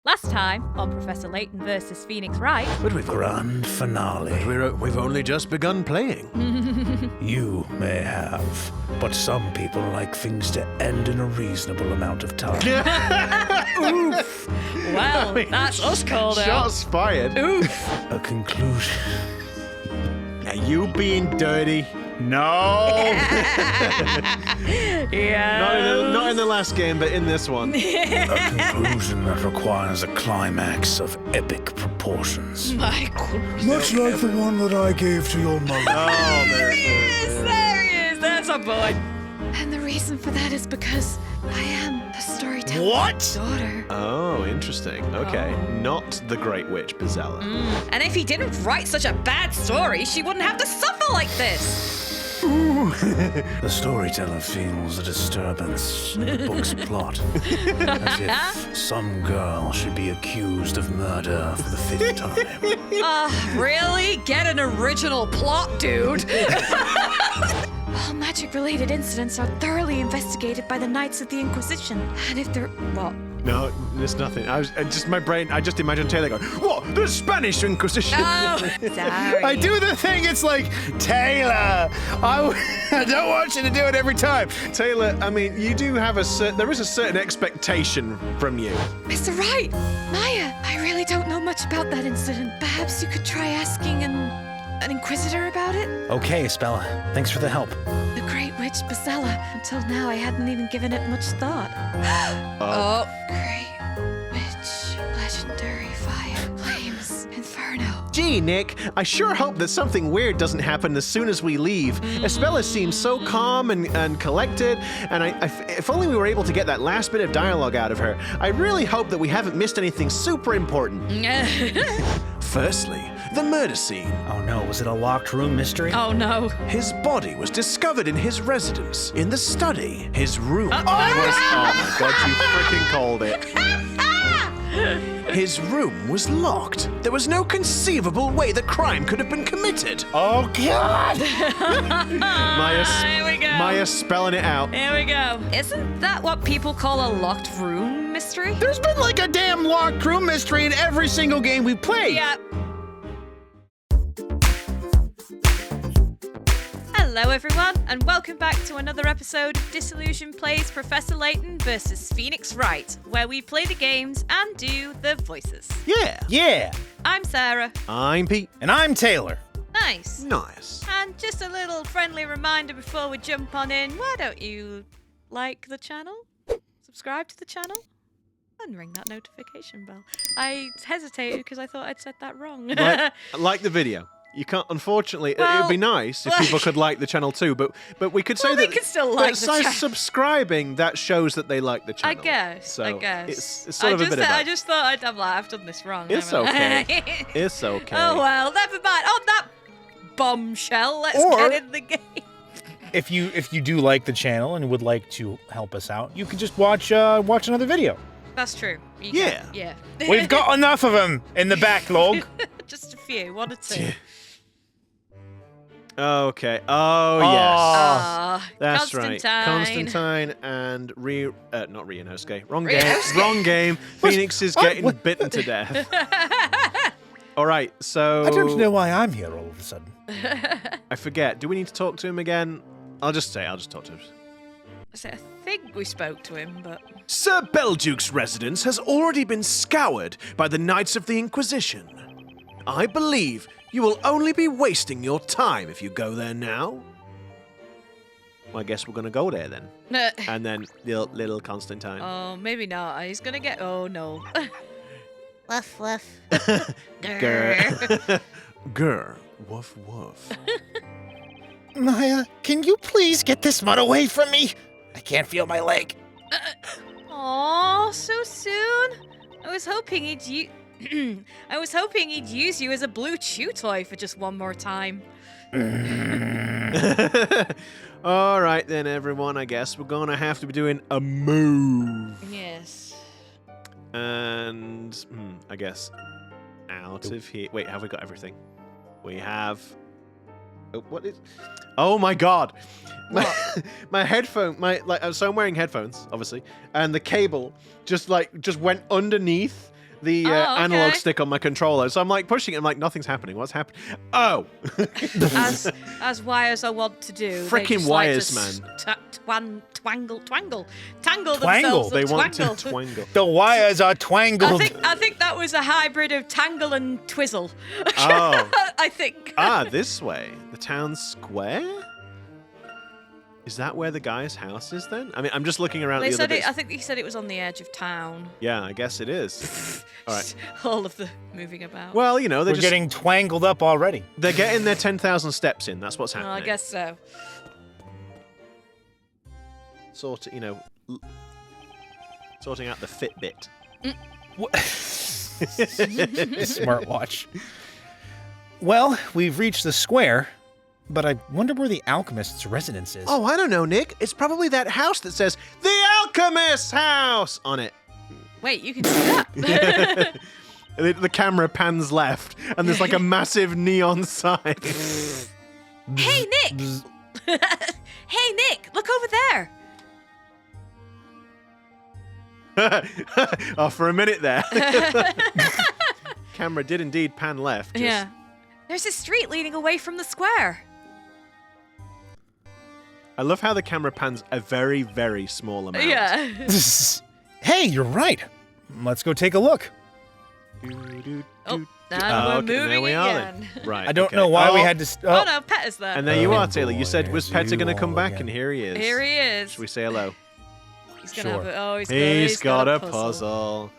Last time on Professor Layton versus Phoenix Wright. But we've grand finale. We've only just begun playing. You may have, but some people like things to end in a reasonable amount of time. Oof. Well, that's us called out. Shots fired. Oof. A conclusion. Are you being dirty? No! Yeah. Not in the last game, but in this one. A conclusion that requires a climax of epic proportions. My goodness. Much like the one that I gave to your mother. Oh, There he is. That's a boy. And the reason for that is because I am the storyteller's What? daughter. Oh, interesting. Okay. Not the Great Witch, Bizella. And if he didn't write such a bad story, she wouldn't have to suffer like this. The storyteller feels a disturbance in the book's plot. As if some girl should be accused of murder for the 5th time. Really? Get an original plot, dude. All magic-related incidents are thoroughly investigated by the Knights of the Inquisition. And if they're... what? No, there's nothing. I just imagined Taylor going, what? The Spanish Inquisition. Oh, sorry. I do the thing, it's like, Taylor, I don't want you to do it every time. Taylor, I mean, you do have there is a certain expectation from you. Mr. Wright! Maya, I really don't know much about that incident. Perhaps you could try asking an Inquisitor about it? Okay, Spella, thanks for the help. The Great Witch Bizella. Until now, I hadn't even given it much thought. Oh. Great Witch, legendary fire, flames, inferno. Gee, Nick, I sure hope that something weird doesn't happen as soon as we leave. Espella seems so calm and collected, and if only we were able to get that last bit of dialogue out of her, I really hope that we haven't missed anything super important. Firstly, the murder scene. Oh no, was it a locked room mystery? Oh, no. His body was discovered in his residence, in the study. His room was... Oh my god, you freaking called it. His room was locked. There was no conceivable way the crime could have been committed. Oh God! Here we go. Maya's spelling it out. Here we go. Isn't that what people call a locked room mystery? There's been like a damn locked room mystery in every single game we played. Yeah. Hello everyone, and welcome back to another episode of Disillusion Plays Professor Layton versus Phoenix Wright, where we play the games and do the voices. Yeah. Yeah, I'm Sarah. I'm Pete. and I'm Taylor. Nice. Nice. And just a little friendly reminder before we jump on in, why don't you like the channel, subscribe to the channel, and ring that notification bell. I hesitated because I thought I'd said that wrong. Like the video. You can't. Unfortunately, it Well, would be nice if people could like the channel too. But we could say Well, that they could still like the by channel. subscribing, that shows that they like the I channel. guess. So I guess. it's sort of a bit of I that. just thought I've done this wrong. It's haven't I? okay. It's okay. Oh well, never mind. On that bombshell, let's Or- get in the game. If you do like the channel and would like to help us out, you can just watch another video. That's true. You Yeah. can- yeah. We've got enough of them in the backlog. Just a few, one or two. Okay. Oh yes. Ah, That's right. Constantine and not Ryunosuke. Wrong game. Ryunosuke. Wrong game. Phoenix is getting What? bitten to death. All right. So I don't know why I'm here all of a sudden. I forget. Do we need to talk to him again? I'll just talk to him. I think we spoke to him, but Sir Belduke's residence has already been scoured by the Knights of the Inquisition. I believe you will only be wasting your time if you go there now. Well, I guess we're going to go there then. And then little Constantine. oh, maybe not. He's gonna get. Oh no. Woof woof. Grr. Grr. Woof woof. Maya, can you please get this mud away from me? I can't feel my leg. Aw, so soon. I was hoping he'd use you as a blue chew toy for just one more time. All right then, everyone. I guess we're going to have to be doing a move. Yes. And I guess out of here. Wait, have we got everything? We have. Oh, what is? Oh my God! My headphone. So I'm wearing headphones, obviously, and the cable just went underneath the analog stick on my controller. So I'm like pushing it. I'm like, nothing's happening. What's happening? Oh. as wires are wont to do. Frickin' wires, man. Tangle Twangle. themselves. They want to Twangle. twangle. The wires are twangled. I think that was a hybrid of tangle and twizzle. Oh. I think. This way. The town square? Is that where the guy's house is then? I mean, I'm just looking around They the other said bits. I think he said it was on the edge of town. Yeah, I guess it is. All right. All of the moving about. Well, you know, We're getting twangled up already. they're getting their 10,000 steps in. That's what's happening. I guess so. Sorting out the Fitbit. Smartwatch. Well, we've reached the square, but I wonder where the Alchemist's residence is. Oh, I don't know, Nick. It's probably that house that says The Alchemist's House on it. Wait, you can do that. The camera pans left, and there's like a massive neon sign. Hey, Nick! Hey, Nick! Look over there! Oh, for a minute there. Camera did indeed pan left. Just... Yeah. There's a street leading away from the square. I love how the camera pans a very, very small amount. Yeah. Hey, you're right. Let's go take a look. Oh, and we're okay, moving there we are again. then. Right. I don't okay. know why we Oh, had to. Oh no, Pet is there. And there you are, Oh, Taylor. You boy, said, was yes, Petter you going to come all back? again. And here he is. Here he is. Should we say hello? He's gonna Sure. have a, oh, He's got a puzzle.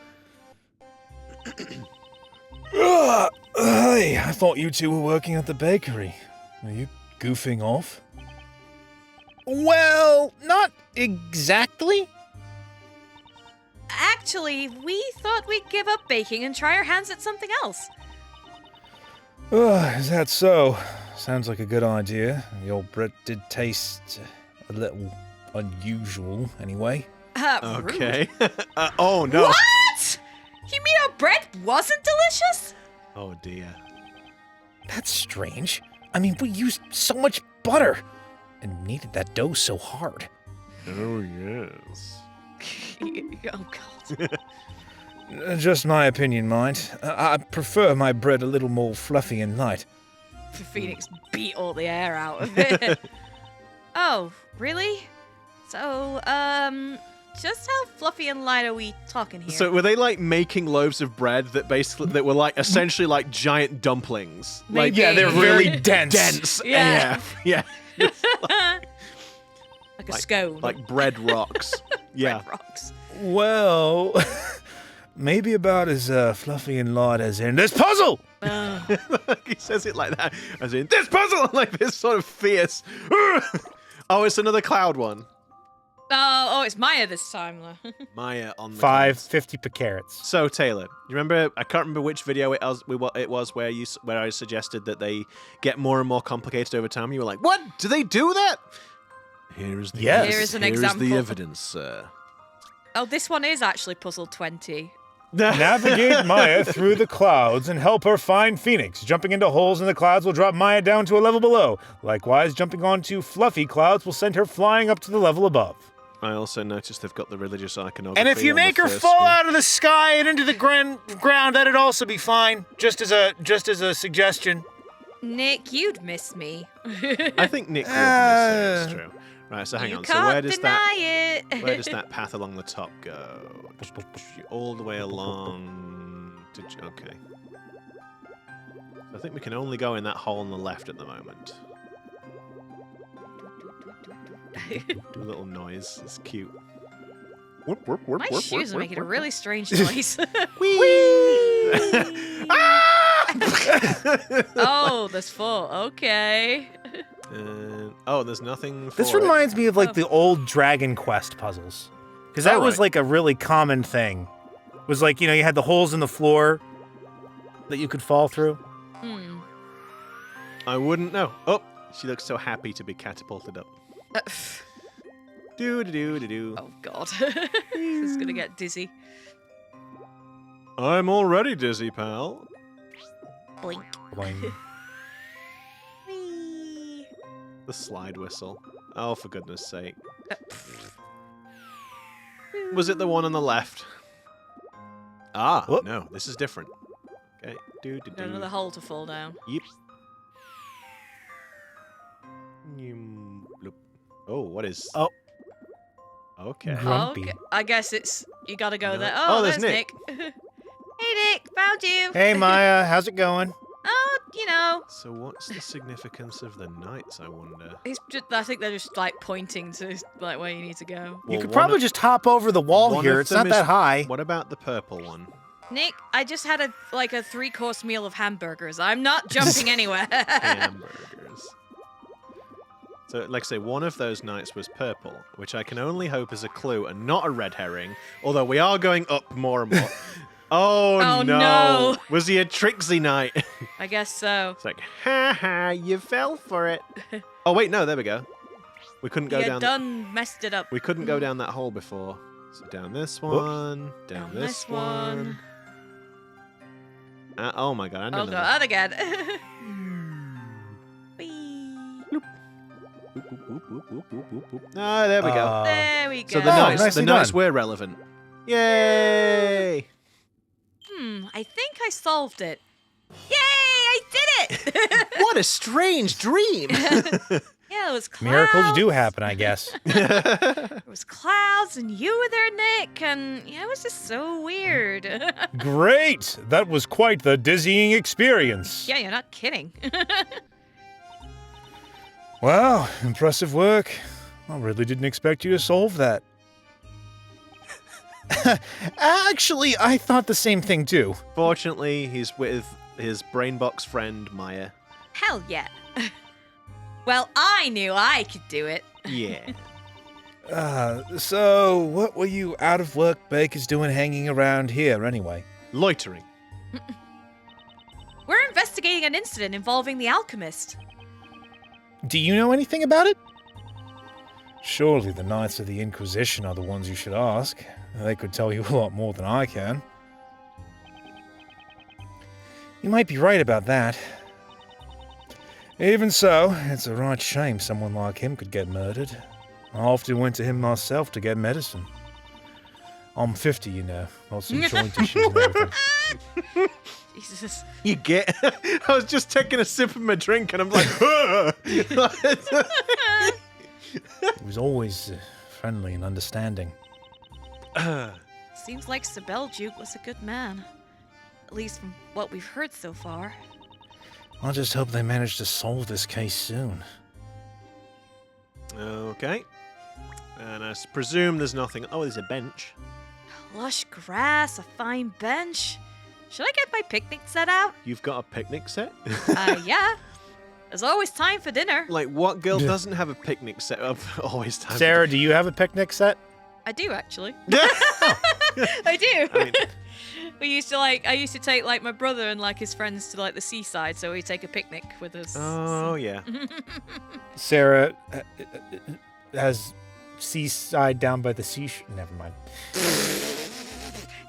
Hey, I thought you two were working at the bakery. Are you goofing off? Well, not exactly. Actually, we thought we'd give up baking and try our hands at something else. Is that so? Sounds like a good idea. Your bread did taste a little unusual, anyway. Rude. Okay. Oh, no. What? You mean our bread wasn't delicious? Oh, dear. That's strange. I mean, we used so much butter and kneaded that dough so hard. Oh, yes. Oh God. Just my opinion, mind. I prefer my bread a little more fluffy and light. Phoenix beat all the air out of it. Oh, really? So, just how fluffy and light are we talking here? So were they like making loaves of bread that were like essentially like giant dumplings? Like Maybe. Yeah, they're very dense. dense. Yeah. Yeah. like a scone. Like bread rocks. Yeah. Bread rocks. Well, maybe about as fluffy and light as in this puzzle! He says it like that, as in this puzzle, like this sort of fierce. Oh, it's another cloud one. Oh, it's Maya this time, though. Maya on the 550 per carats. So Taylor, you remember? I can't remember which video it was where I suggested that they get more and more complicated over time. You were like, "What? Do they do that?" Here is the Yes. Here is an Here is example. the evidence, sir. Oh, this one is actually puzzle 20. Navigate Maya through the clouds and help her find Phoenix. Jumping into holes in the clouds will drop Maya down to a level below. Likewise, jumping onto fluffy clouds will send her flying up to the level above. I also noticed they've got the religious iconography. And if you on the make her first fall screen. out of the sky and into the ground, that'd also be fine. Just as a suggestion. Nick, you'd miss me. I think Nick would miss it. It's true. Right, so hang you on. can't So where does deny that it. where does that path along the top go? All the way along. Okay. I think we can only go in that hole on the left at the moment. Do a little noise. It's cute. Whoop, whoop, whoop, My whoop, shoes are whoop, making a whoop, really strange noise. Whee! Oh, there's 4. Okay. Oh, there's nothing for This it. reminds me of like the old Dragon Quest puzzles. Because that Oh, was right. like a really common thing. It was like, you had the holes in the floor that you could fall through. Hmm. I wouldn't know. Oh, she looks so happy to be catapulted up. Do. Oh, God. This is going to get dizzy. I'm already dizzy, pal. Blink. Boing. Whee. The slide whistle. Oh, for goodness sake. Was it the one on the left? Ah, Whoop. no, this is different. Okay. Got another hole to fall down. Yep. Bloop. Oh, what is... Oh. Okay. Grumpy. Okay. I guess it's... You gotta go No. there. Oh, Oh, there's there's Nick. Hey, Nick. Found you. Hey, Maya, how's it going? Oh, you know. So what's the significance of the knights, I wonder? It's just, I think they're just, like, pointing to, like, where you need to go. You Well, could one probably of- just hop over the wall one here. of It's them not that is- high. What about the purple one? Nick, I just had a 3-course meal of hamburgers. I'm not jumping anywhere. Hamburgers. So, like I say, one of those knights was purple, which I can only hope is a clue and not a red herring, although we are going up more and more. Oh, Oh, no. Was he a tricksy knight? I guess so. It's like, ha ha, you fell for it. Oh, wait, no, there we go. We couldn't go You down. done messed it up. We couldn't go down that hole before. So down this one, down Down this this one. one. Oh my god, I know Oh, that. God, again. Whee. Ah, there we go. There we go. So the Oh, knights, nicely the knights done. were relevant. Yay! I think I solved it. Yay, I did it! What a strange dream! Yeah, it was clouds. Miracles do happen, I guess. It was clouds, and you were there, Nick, and yeah, it was just so weird. Great! That was quite the dizzying experience. Yeah, you're not kidding. Wow, impressive work. I really didn't expect you to solve that. Actually, I thought the same thing too. Fortunately, he's with his brainbox friend Maya. Hell yeah. Well, I knew I could do it. Yeah. So what were you out of work bakers doing hanging around here anyway? Loitering. We're investigating an incident involving the Alchemist. Do you know anything about it? Surely the Knights of the Inquisition are the ones you should ask. They could tell you a lot more than I can. You might be right about that. Even so, it's a right shame someone like him could get murdered. I often went to him myself to get medicine. I'm 50, you know, got some joint issues and everything. Jesus. You get. I was just taking a sip of my drink and I'm like, He was always friendly and understanding. Seems like Sibeljuke was a good man. At least from what we've heard so far. I just hope they manage to solve this case soon. Okay. And I presume there's nothing. Oh, there's a bench. Lush grass, a fine bench. Should I get my picnic set out? You've got a picnic set? Yeah. There's always time for dinner. Like, what girl doesn't have a picnic set up always time? Sarah, do you have a picnic set? I do, actually. I do. I mean, I used to take, like, my brother and, like, his friends to, like, the seaside, so we'd take a picnic with us. oh, yeah. Sarah has seaside down by the seashore. Never mind.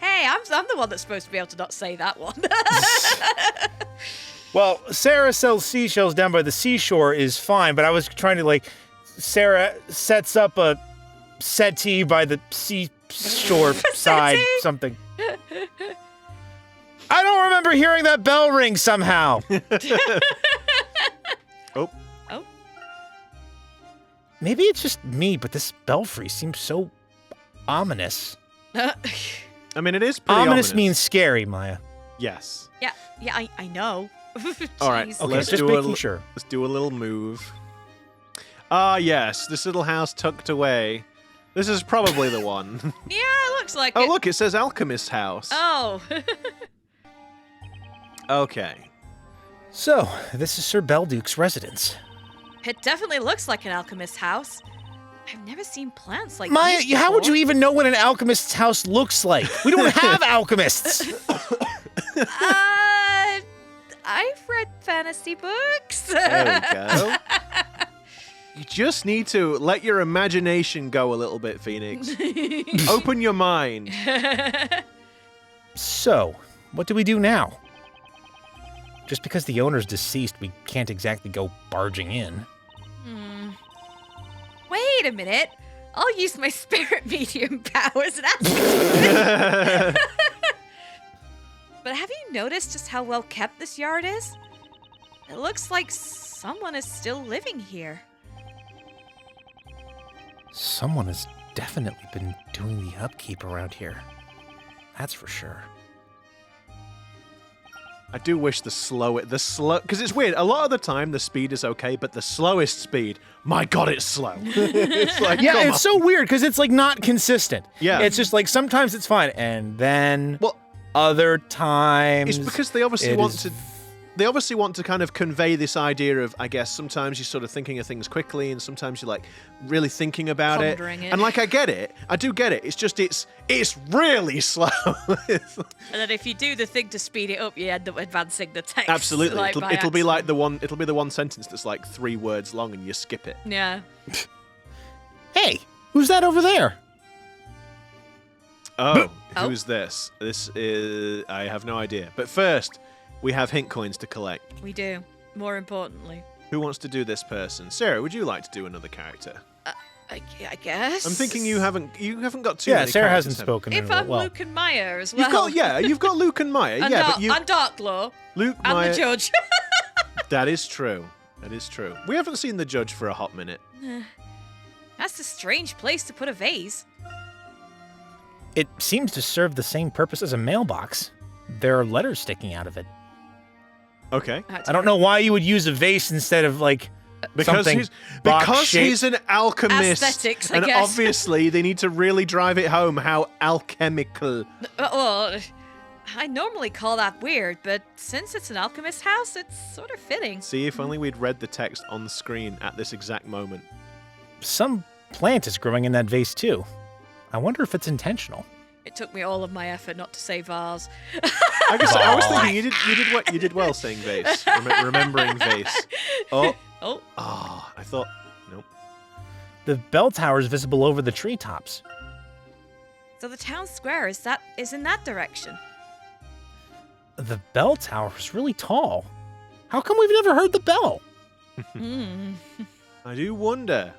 Hey, I'm the one that's supposed to be able to not say that one. Well, Sarah sells seashells down by the seashore is fine, but I was trying to, like, Sarah sets up a settee by the seashore side, something. I don't remember hearing that bell ring somehow. Oh. Oh. Maybe it's just me, but this belfry seems so ominous. I mean, it is pretty Ominous means scary, Maya. Yes. yeah, I know. All right, Jeez. Okay, Let's just do a making l- sure. Let's do a little move. Ah, yes. This little house tucked away. This is probably the one. Yeah, it looks like Oh, it. look, it says Alchemist house. Oh. Okay. So, this is Sir Belduke's residence. It definitely looks like an alchemist's house. I've never seen plants like Maya, these how would you before. even know what an alchemist's house looks like? We don't have alchemists. I've read fantasy books. There we go. You just need to let your imagination go a little bit, Phoenix. Open your mind. So, what do we do now? Just because the owner's deceased, we can't exactly go barging in. Wait a minute. I'll use my spirit medium powers and ask but have you noticed just how well kept this yard is? It looks like someone is still living here. Someone has definitely been doing the upkeep around here. That's for sure. I do wish the slow, because it's weird. A lot of the time, the speed is okay, but the slowest speed, my God, it's slow. It's like, Yeah, come it's so weird because it's like not consistent. Yeah. It's just like sometimes it's fine, and then Well, other times it's because they obviously want to kind of convey this idea of, I guess, sometimes you're sort of thinking of things quickly and sometimes you're like really thinking about Pondering it. And like, I get it. I do get it. It's just, it's really slow. And then if you do the thing to speed it up, you end up advancing the text. Absolutely. Like, by It'll be like accident. it'll be the one sentence that's like 3 words long and you skip it. Yeah. Hey, who's that over there? Oh, Oh. who's this? This is, I have no idea. But first, we have hint coins to collect. We do. More importantly. Who wants to do this person? Sarah, would you like to do another character? I guess. I'm thinking you haven't got too Yeah, many Sarah characters, hasn't have you? spoken in If a I'm while. Luke and Maya as well. You've got Luke and Maya. And, Yeah, but you and Darklaw. Luke, And Maya. the judge. That is true. That is true. We haven't seen the judge for a hot minute. That's a strange place to put a vase. It seems to serve the same purpose as a mailbox. There are letters sticking out of it. Okay. I don't know why you would use a vase instead of like Because something box-shaped. he's an alchemist. Aesthetics, I and guess. obviously they need to really drive it home how alchemical. Well, I normally call that weird, but since it's an alchemist house, it's sort of fitting. See, if only we'd read the text on the screen at this exact moment. Some plant is growing in that vase too. I wonder if it's intentional. It took me all of my effort not to say vase. I was thinking you did well saying vase, remembering vase. Oh, Oh, I thought nope. The bell tower is visible over the treetops. so the town square is in that direction. The bell tower is really tall. How come we've never heard the bell? I do wonder.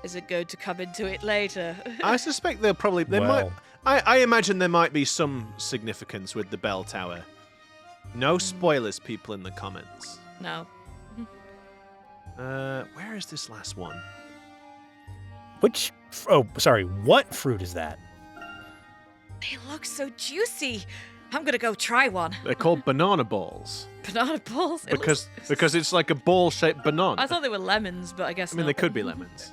Is it going to come into it later? I suspect there might. I imagine there might be some significance with the bell tower. No spoilers, people in the comments. No. Where is this last one? What fruit is that? They look so juicy. I'm gonna go try one. They're called banana balls Banana balls. It looks- because it's like a ball-shaped banana. I thought they were lemons, but I guess I mean, not. they could be lemons.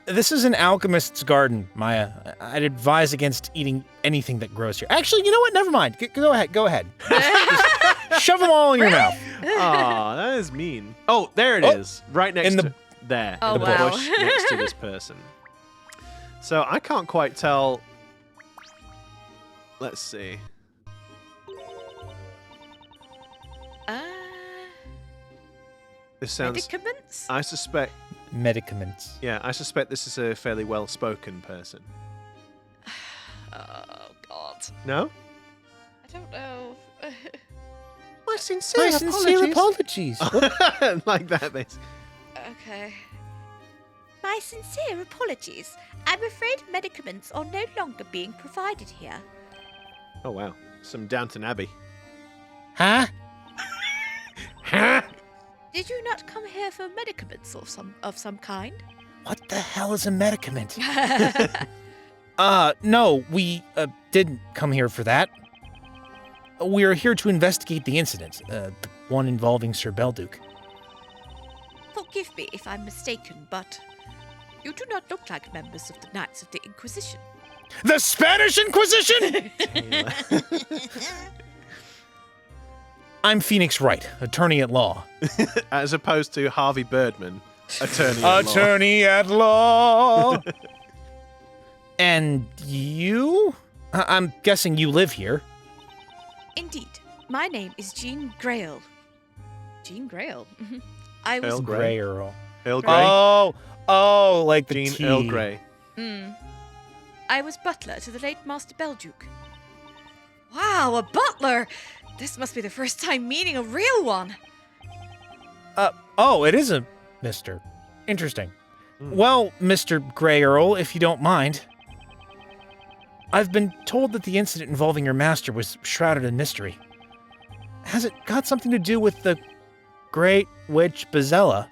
This is an alchemist's garden, Maya. I'd advise against eating anything that grows here. Actually, you know what? Never mind. Go ahead. Just shove them all in your mouth. Aw, that is mean. Oh, there it is, right next in the- to there, Oh, in the wow. bush next to this person. So I can't quite tell. Let's see. This sounds. Medicaments? I suspect. Medicaments. Yeah, I suspect this is a fairly well-spoken person. Oh, God. No? I don't know. My sincere apologies. Like that, basically. Okay. My sincere apologies. I'm afraid medicaments are no longer being provided here. Oh wow, some Downton Abbey. Huh? Did you not come here for medicaments of some kind? What the hell is a medicament? No, we didn't come here for that. We are here to investigate the incident, the one involving Sir Belduke. Forgive me if I'm mistaken, but you do not look like members of the Knights of the Inquisition. The Spanish Inquisition? I'm Phoenix Wright, attorney at law. As opposed to Harvey Birdman, attorney at law. Attorney at law. And you? I'm guessing you live here. Indeed. My name is Jean Grail. Jean Grail. I was Earl Grey. Grey Earl. Earl Grey. Oh, like the Jean tea. Earl Grey. I was butler to the late Master Belduke. Wow, a butler! This must be the first time meeting a real one. Oh, it is a Mr. Interesting. Well, Mr. Grey Earl, if you don't mind. I've been told that the incident involving your master was shrouded in mystery. Has it got something to do with the Great Witch Bazella?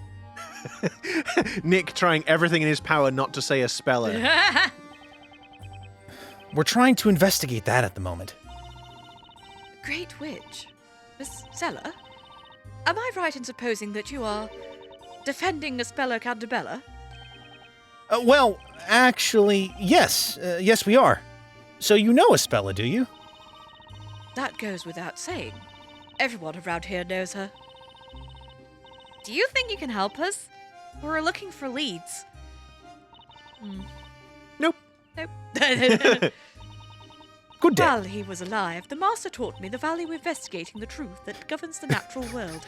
Nick trying everything in his power not to say a speller. We're trying to investigate that at the moment. Great Witch? Miss Cellar? Am I right in supposing that you are defending a speller Candabella? Well, actually, yes. Yes, we are. So you know Espella, do you? That goes without saying. Everyone around here knows her. Do you think you can help us? We're looking for leads. Nope. Nope. Good day. While he was alive, the Master taught me the value of investigating the truth that governs the natural world.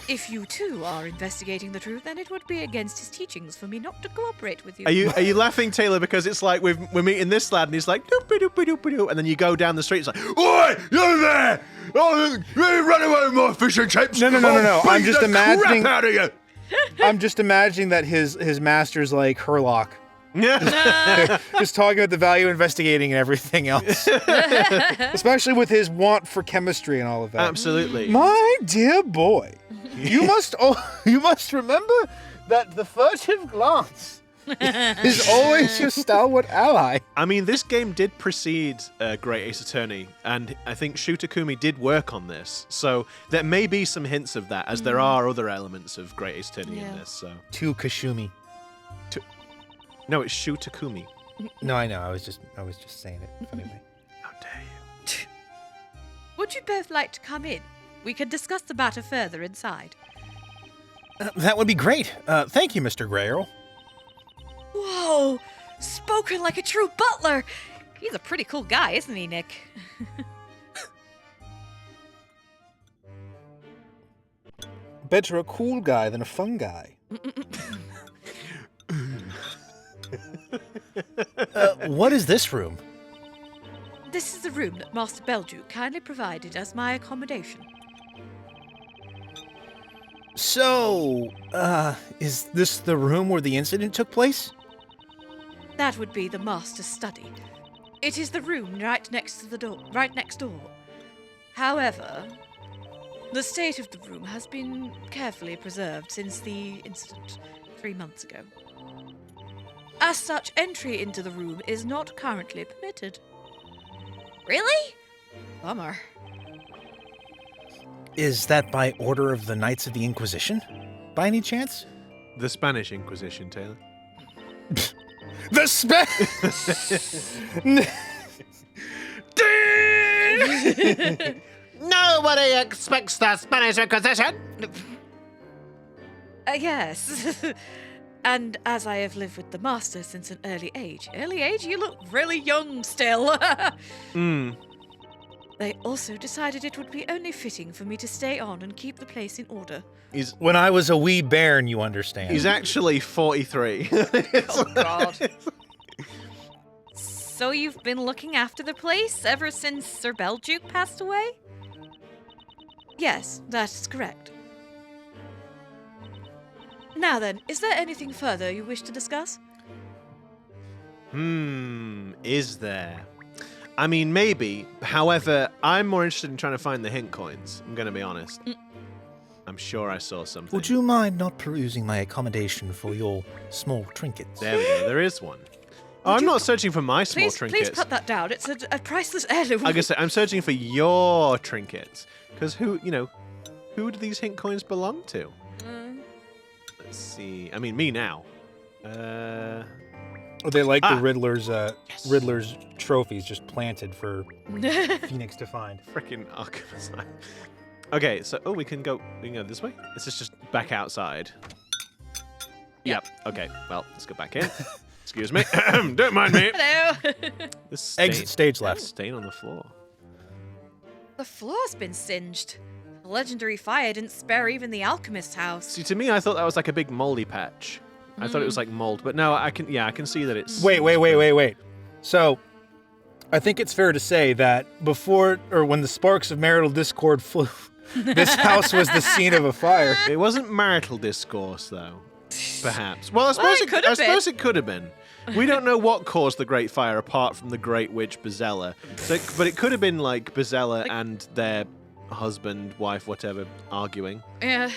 If you too are investigating the truth, then it would be against his teachings for me not to cooperate with you. Are you laughing, Taylor, because it's like we're meeting this lad and he's like doop-a-doop-a-doop-a-doop, and then you go down the street, it's like, oi, you there! Oh, you run away with my fish and chips! No. I'm just imagining. Crap out of you! I'm just imagining that his master's like Herlock. Just talking about the value of investigating and everything else. Especially with his want for chemistry and all of that. Absolutely. My dear boy, you must remember that the furtive glance is always your stalwart ally. I mean, this game did precede Great Ace Attorney, and I think Shu Takumi did work on this, so there may be some hints of that, as there are other elements of Great Ace Attorney in this. So To Kashumi. no, it's Shu Takumi. No, I know. I was just saying it anyway. How dare you? Would you both like to come in? We can discuss the matter further inside. That would be great. Thank you, Mr. Gray Earl. Whoa! Spoken like a true butler! He's a pretty cool guy, isn't he, Nick? Better a cool guy than a fun guy. What is this room? This is the room that Master Beldew kindly provided as my accommodation. So, is this the room where the incident took place? That would be the Master's study. It is the room right next door. However, the state of the room has been carefully preserved since the incident 3 months ago. As such, entry into the room is not currently permitted. Really? Bummer. Is that by order of the Knights of the Inquisition, by any chance? The Spanish Inquisition, Taylor. The Nobody expects the Spanish Inquisition! Yes. And as I have lived with the Master since an early age, you look really young still. They also decided it would be only fitting for me to stay on and keep the place in order. When I was a wee bairn, you understand. He's actually 43. Oh, God. So you've been looking after the place ever since Sir Belduke passed away? Yes, that is correct. Now then, is there anything further you wish to discuss? Is there? I mean, maybe. However, I'm more interested in trying to find the hint coins. I'm going to be honest. I'm sure I saw something. Would you mind not perusing my accommodation for your small trinkets? There we go. There is one. Oh, I'm not searching for my small trinkets. Please put that down. It's a priceless heirloom. I guess I'm searching for your trinkets. Because who do these hint coins belong to? Let's see. I mean, me now. They like the Riddler's trophies just planted for Phoenix to find. Freaking Alchemist. Okay, so we can go this way. Is this just back outside? Yep. Okay. Well, let's go back in. Excuse me. Don't mind me. Hello. This Exit stage that left. Stain on the floor. The floor's been singed. The legendary fire didn't spare even the Alchemist's house. See, to me, I thought that was like a big moldy patch. I thought it was like mold, but no, I can see that it's. Wait. So, I think it's fair to say that when the sparks of marital discord flew, this house was the scene of a fire. It wasn't marital discourse, though. Perhaps. Well, I suppose it could have been. We don't know what caused the Great Fire apart from the Great Witch Bezella. But it could have been like Bezella and their husband, wife, whatever, arguing. Yeah.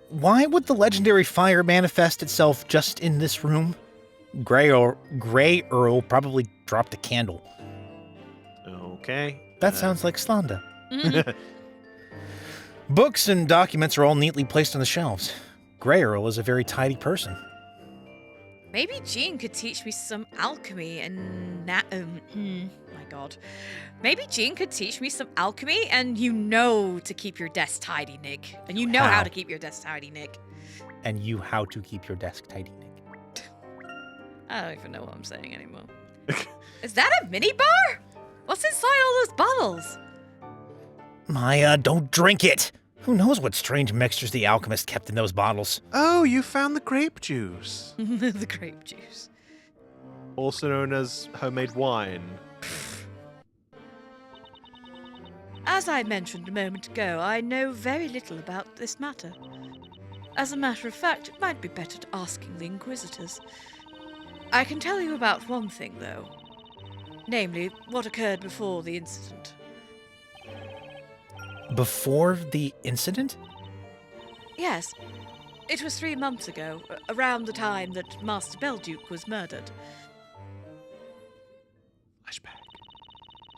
Why would the legendary fire manifest itself just in this room? Grey Earl probably dropped a candle. Okay. That sounds like Slanda. Books and documents are all neatly placed on the shelves. Grey Earl is a very tidy person. Maybe Jean could teach me some alchemy and my god. Maybe Jean could teach me some alchemy and you know to keep your desk tidy, Nick. And you know how to keep your desk tidy, Nick. And you how to keep your desk tidy, Nick. I don't even know what I'm saying anymore. Is that a mini bar? What's inside all those bottles? Maya, don't drink it! Who knows what strange mixtures the alchemist kept in those bottles? Oh, you found the grape juice. The grape juice. Also known as homemade wine. As I mentioned a moment ago, I know very little about this matter. As a matter of fact, it might be better to asking the Inquisitors. I can tell you about one thing, though. Namely, what occurred before the incident. Before the incident? Yes. It was 3 months ago, around the time that Master Belduke was murdered. Flashback.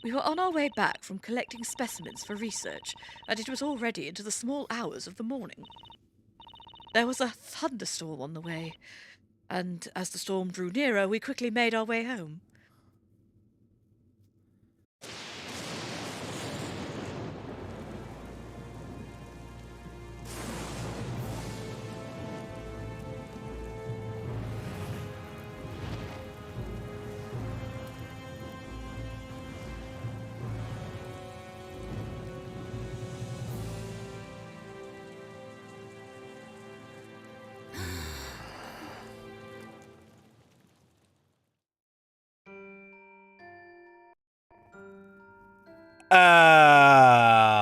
We were on our way back from collecting specimens for research, and it was already into the small hours of the morning. There was a thunderstorm on the way, and as the storm drew nearer, we quickly made our way home.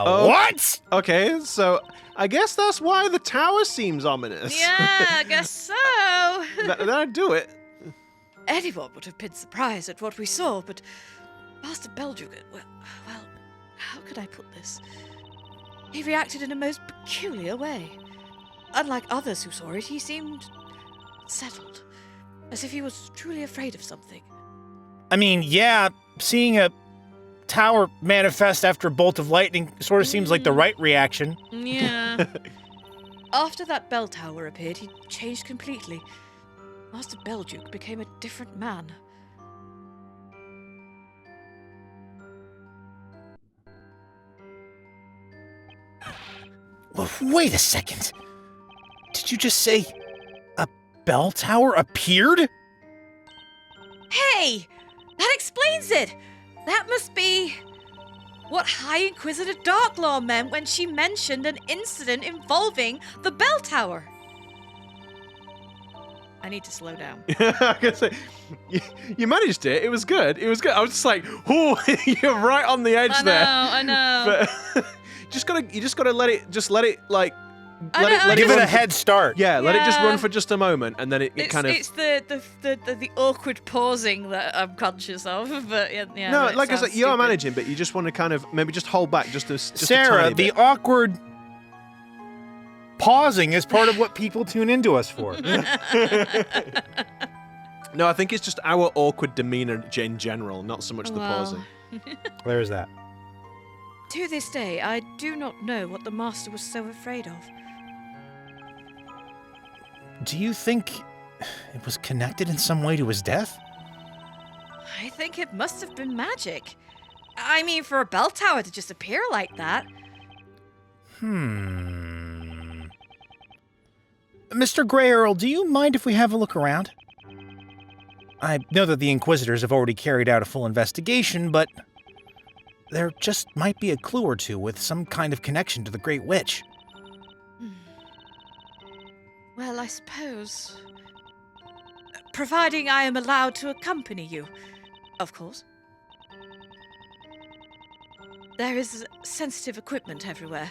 What? Okay, so I guess that's why the tower seems ominous. Yeah, I guess so. That'd do it. Anyone would have been surprised at what we saw, but Master Belduke, well, how could I put this? He reacted in a most peculiar way. Unlike others who saw it, he seemed settled, as if he was truly afraid of something. I mean, yeah, seeing a tower manifest after a bolt of lightning sort of seems like the right reaction. Yeah. After that bell tower appeared, he changed completely. Master Belduke became a different man. Well, wait a second. Did you just say a bell tower appeared? Hey! That explains it! That must be what High Inquisitor Darklaw meant when she mentioned an incident involving the bell tower. I need to slow down. I was gonna say, you managed it. It was good. It was good. I was just like, oh, you're right on the edge there. I know. But you just gotta let it like Give it a head start. Yeah, let it just Yeah. run for just a moment, and then it kind of. It's the awkward pausing that I'm conscious of, but yeah. No, it like I said, sounds you are stupid. managing, but you just want to kind of maybe just hold back just a Sarah, tiny the bit. awkward pausing is part of what people tune into us for. No, I think it's just our awkward demeanor in general, not so much the Wow. pausing. There's that. To this day, I do not know what the Master was so afraid of. Do you think it was connected in some way to his death? I think it must have been magic. I mean, for a bell tower to just appear like that. Mr. Grey Earl, do you mind if we have a look around? I know that the Inquisitors have already carried out a full investigation, but there just might be a clue or two with some kind of connection to the Great Witch. Well, I suppose. Providing I am allowed to accompany you, of course. There is sensitive equipment everywhere,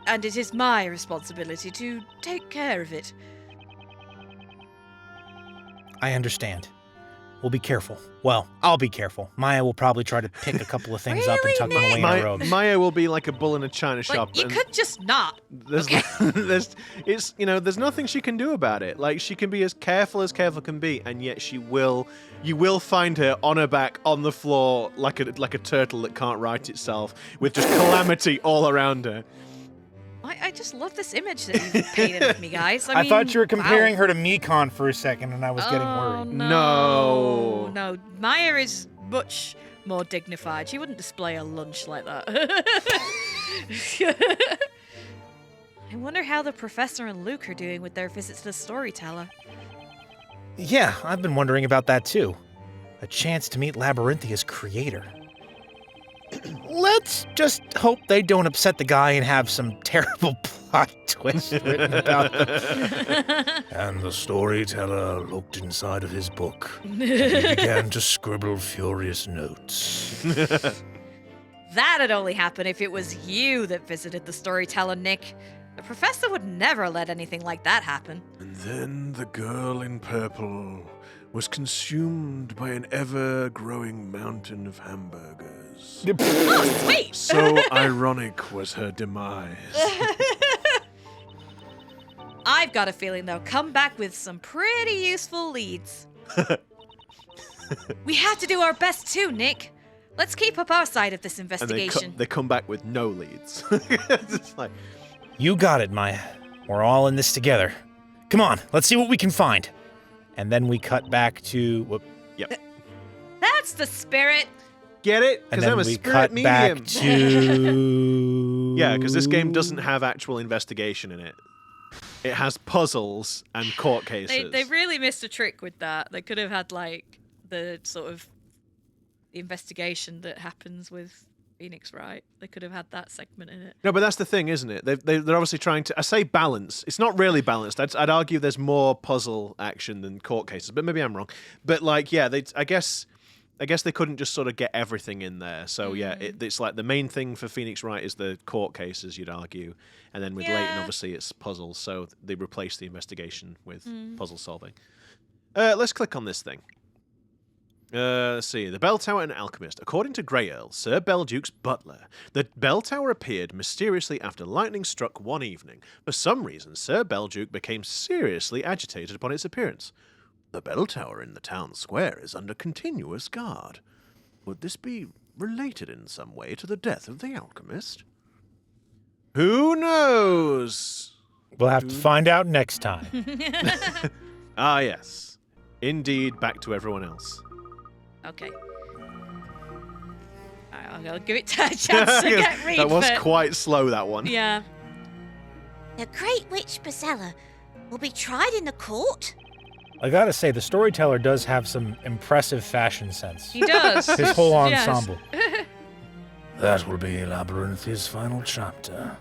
and it is my responsibility to take care of it. I understand. We'll be careful. Well, I'll be careful. Maya will probably try to pick a couple of things up and tuck them away in her robe. Maya will be like a bull in a china shop. You and could just not. there's nothing she can do about it. Like, she can be as careful can be, and yet you will find her on her back on the floor like a turtle that can't right itself, with just calamity all around her. I just love this image that you've painted of me, guys. I mean, thought you were comparing wow. her to Mekon for a second, and I was getting worried. No. No, Maya is much more dignified. She wouldn't display a lunch like that. I wonder how the professor and Luke are doing with their visits to the storyteller. Yeah, I've been wondering about that too. A chance to meet Labyrinthia's creator. Let's just hope they don't upset the guy and have some terrible plot twist written about them. And the storyteller looked inside of his book, and he began to scribble furious notes. That'd only happen if it was you that visited the storyteller, Nick. The professor would never let anything like that happen. And then the girl in purple was consumed by an ever-growing mountain of hamburgers. Oh, sweet! So ironic was her demise. I've got a feeling they'll come back with some pretty useful leads. We have to do our best too, Nick. Let's keep up our side of this And investigation. they come back with no leads. It's like, You got it, Maya. We're all in this together. Come on, let's see what we can find. And then we cut back to... That's the spirit. get it? And Because then I'm a we spirit cut medium. back to... Yeah, because this game doesn't have actual investigation in it. It has puzzles and court cases. They really missed a trick with that. They could have had like the sort of the investigation that happens with Phoenix Wright. They could have had that segment in it. No, but that's the thing, isn't it? They're obviously trying to... I say balance. It's not really balanced. I'd argue there's more puzzle action than court cases, but maybe I'm wrong. But like, yeah, I guess they couldn't just sort of get everything in there. So yeah, it's like the main thing for Phoenix Wright is the court cases, you'd argue. And then with Layton, obviously, it's puzzles. So they replaced the investigation with puzzle solving. Let's click on this thing. Let's see. The Bell Tower and Alchemist. According to Grey Earl, Sir Belduke's butler, the bell tower appeared mysteriously after lightning struck one evening. For some reason, Sir Belduke became seriously agitated upon its appearance. The bell tower in the town square is under continuous guard. Would this be related in some way to the death of the alchemist? Who knows? We'll have to find out next time. Ah, yes. Indeed, back to everyone else. Okay. Alright, I'll give it a chance to get read. That was but- quite slow, that one. Yeah. The Great Witch Priscilla will be tried in the court? I gotta say, the storyteller does have some impressive fashion sense. He does. His whole Yes. ensemble. That will be Labyrinthia's final chapter.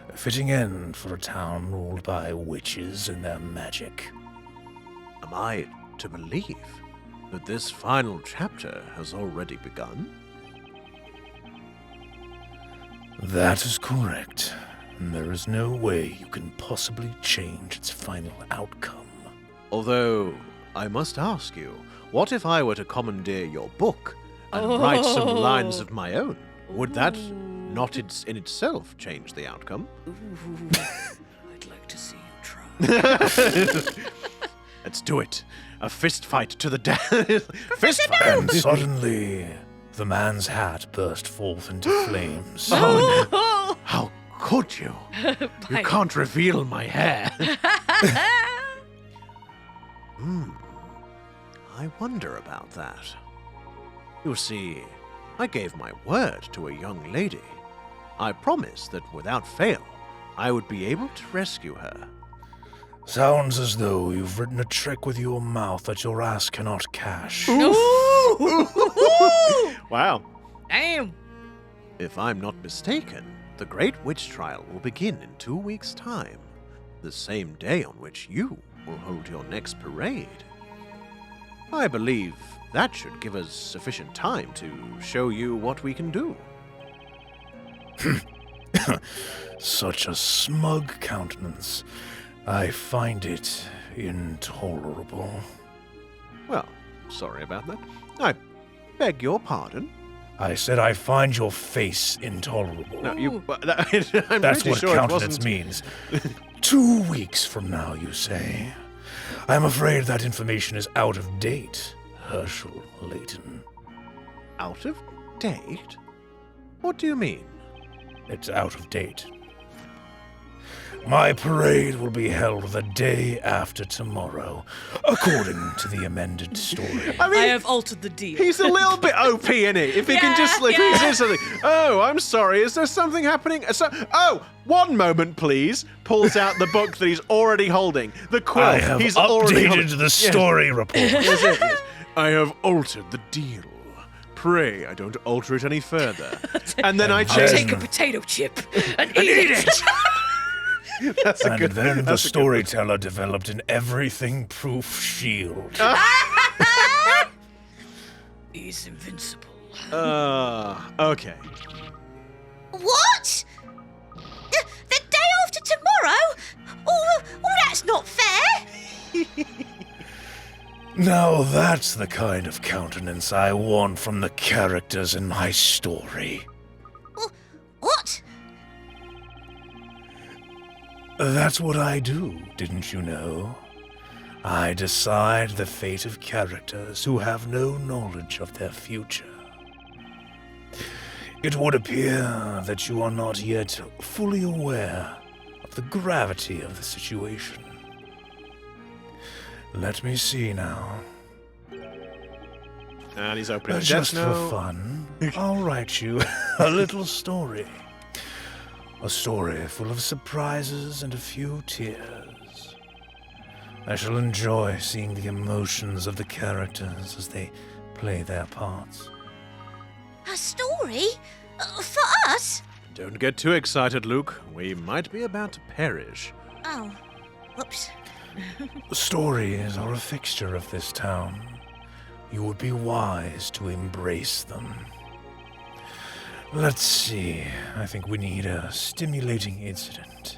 A fitting end for a town ruled by witches and their magic. Am I to believe that this final chapter has already begun? That is correct. And there is no way you can possibly change its final outcome. Although, I must ask you, what if I were to commandeer your book and write some lines of my own? Would that not in itself change the outcome? I'd like to see you try. Let's do it. A fist fight to the death. Fist fight. And suddenly, the man's hat burst forth into flames. Oh, how could you? You can't reveal my hair. I wonder about that. You see, I gave my word to a young lady. I promised that without fail, I would be able to rescue her. Sounds as though you've written a trick with your mouth that your ass cannot cash. Wow. Damn. If I'm not mistaken, the Great Witch Trial will begin in 2 weeks' time, the same day on which you will hold your next parade. I believe that should give us sufficient time to show you what we can do. Such a smug countenance. I find it intolerable. Well, sorry about that. I beg your pardon. I said I find your face intolerable. No, you. I'm That's pretty what sure it countenance wasn't. means. 2 weeks from now, you say? I'm afraid that information is out of date, Herschel Layton. Out of date? What do you mean? It's out of date. My parade will be held the day after tomorrow, according to the amended story. I mean, I have altered the deal. he's a little bit OP, isn't he? If he can just, like, he says something. Oh, I'm sorry. Is there something happening? One moment, please. Pulls out the book that he's already holding. The quill. I have he's already updated the story report. Yes. I have altered the deal. Pray, I don't alter it any further. And then I change. Take a potato chip and eat it. That's a And good. then the that's a good- storyteller developed an everything-proof shield. He's invincible. Okay. What? The day after tomorrow? Oh, that's not fair. Now that's the kind of countenance I want from the characters in my story. What? That's what I do, didn't you know? I decide the fate of characters who have no knowledge of their future. It would appear that you are not yet fully aware of the gravity of the situation. Let me see now. And he's opening the Just desk for note. fun, I'll write you a little story. A story full of surprises and a few tears. I shall enjoy seeing the emotions of the characters as they play their parts. A story? For us? Don't get too excited, Luke. We might be about to perish. Oh. Whoops. Stories are a fixture of this town. You would be wise to embrace them. Let's see. I think we need a stimulating incident.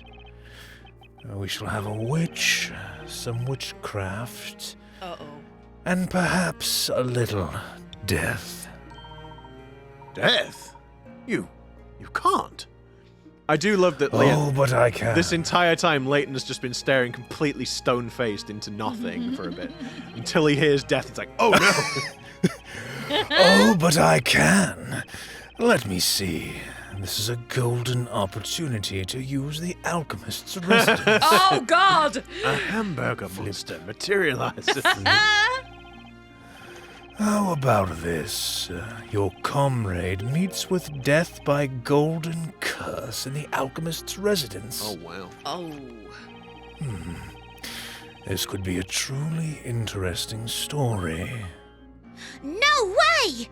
We shall have a witch, some witchcraft, and perhaps a little death. Death? You can't. I do love that. Oh, but I can. This entire time, Layton has just been staring completely stone-faced into nothing for a bit until he hears death. It's like, oh no! Oh, but I can. Let me see. This is a golden opportunity to use the Alchemist's residence. Oh, God! A hamburger monster materializes. How about this? Your comrade meets with death by golden curse in the Alchemist's residence. Oh wow! Oh. This could be a truly interesting story. No way!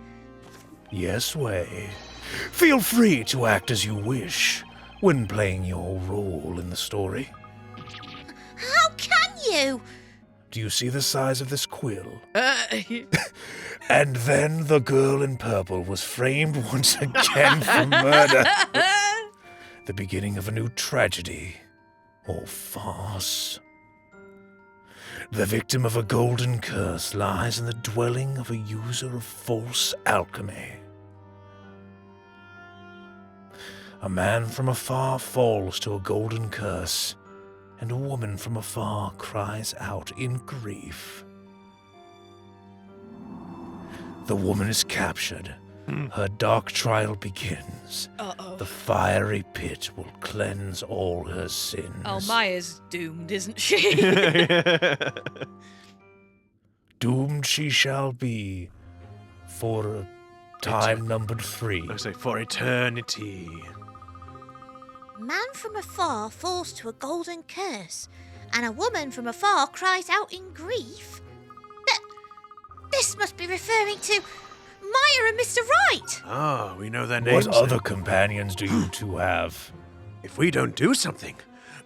Yes, way. Feel free to act as you wish when playing your role in the story. How can you? Do you see the size of this quill? And then the girl in purple was framed once again for murder. The beginning of a new tragedy or farce. The victim of a golden curse lies in the dwelling of a user of false alchemy. A man from afar falls to a golden curse, and a woman from afar cries out in grief. The woman is captured. Her dark trial begins. The fiery pit will cleanse all her sins. Oh, Maya's doomed, isn't she? Doomed she shall be for a time numbered 3. I say for eternity. Man from afar falls to a golden curse, and a woman from afar cries out in grief. This must be referring to Maya and Mr. Wright. Ah, we know their names. What other companions do you two have? If we don't do something,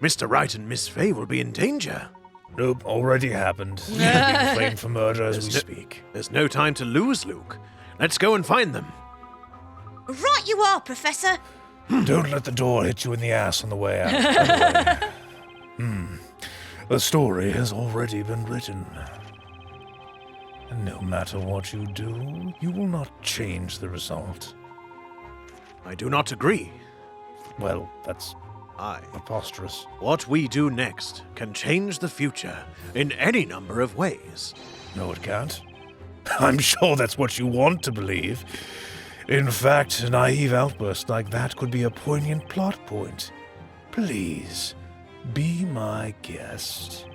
Mr. Wright and Miss Fay will be in danger. Nope, already happened. They're being framed for murder as we speak. There's no time to lose, Luke. Let's go and find them. Right you are, Professor. Don't let the door hit you in the ass on the way out. by the way. The story has already been written. And no matter what you do, you will not change the result. I do not agree. Well, that's Aye. preposterous. What we do next can change the future in any number of ways. No, it can't. I'm sure that's what you want to believe. In fact, a naive outburst like that could be a poignant plot point. Please, be my guest.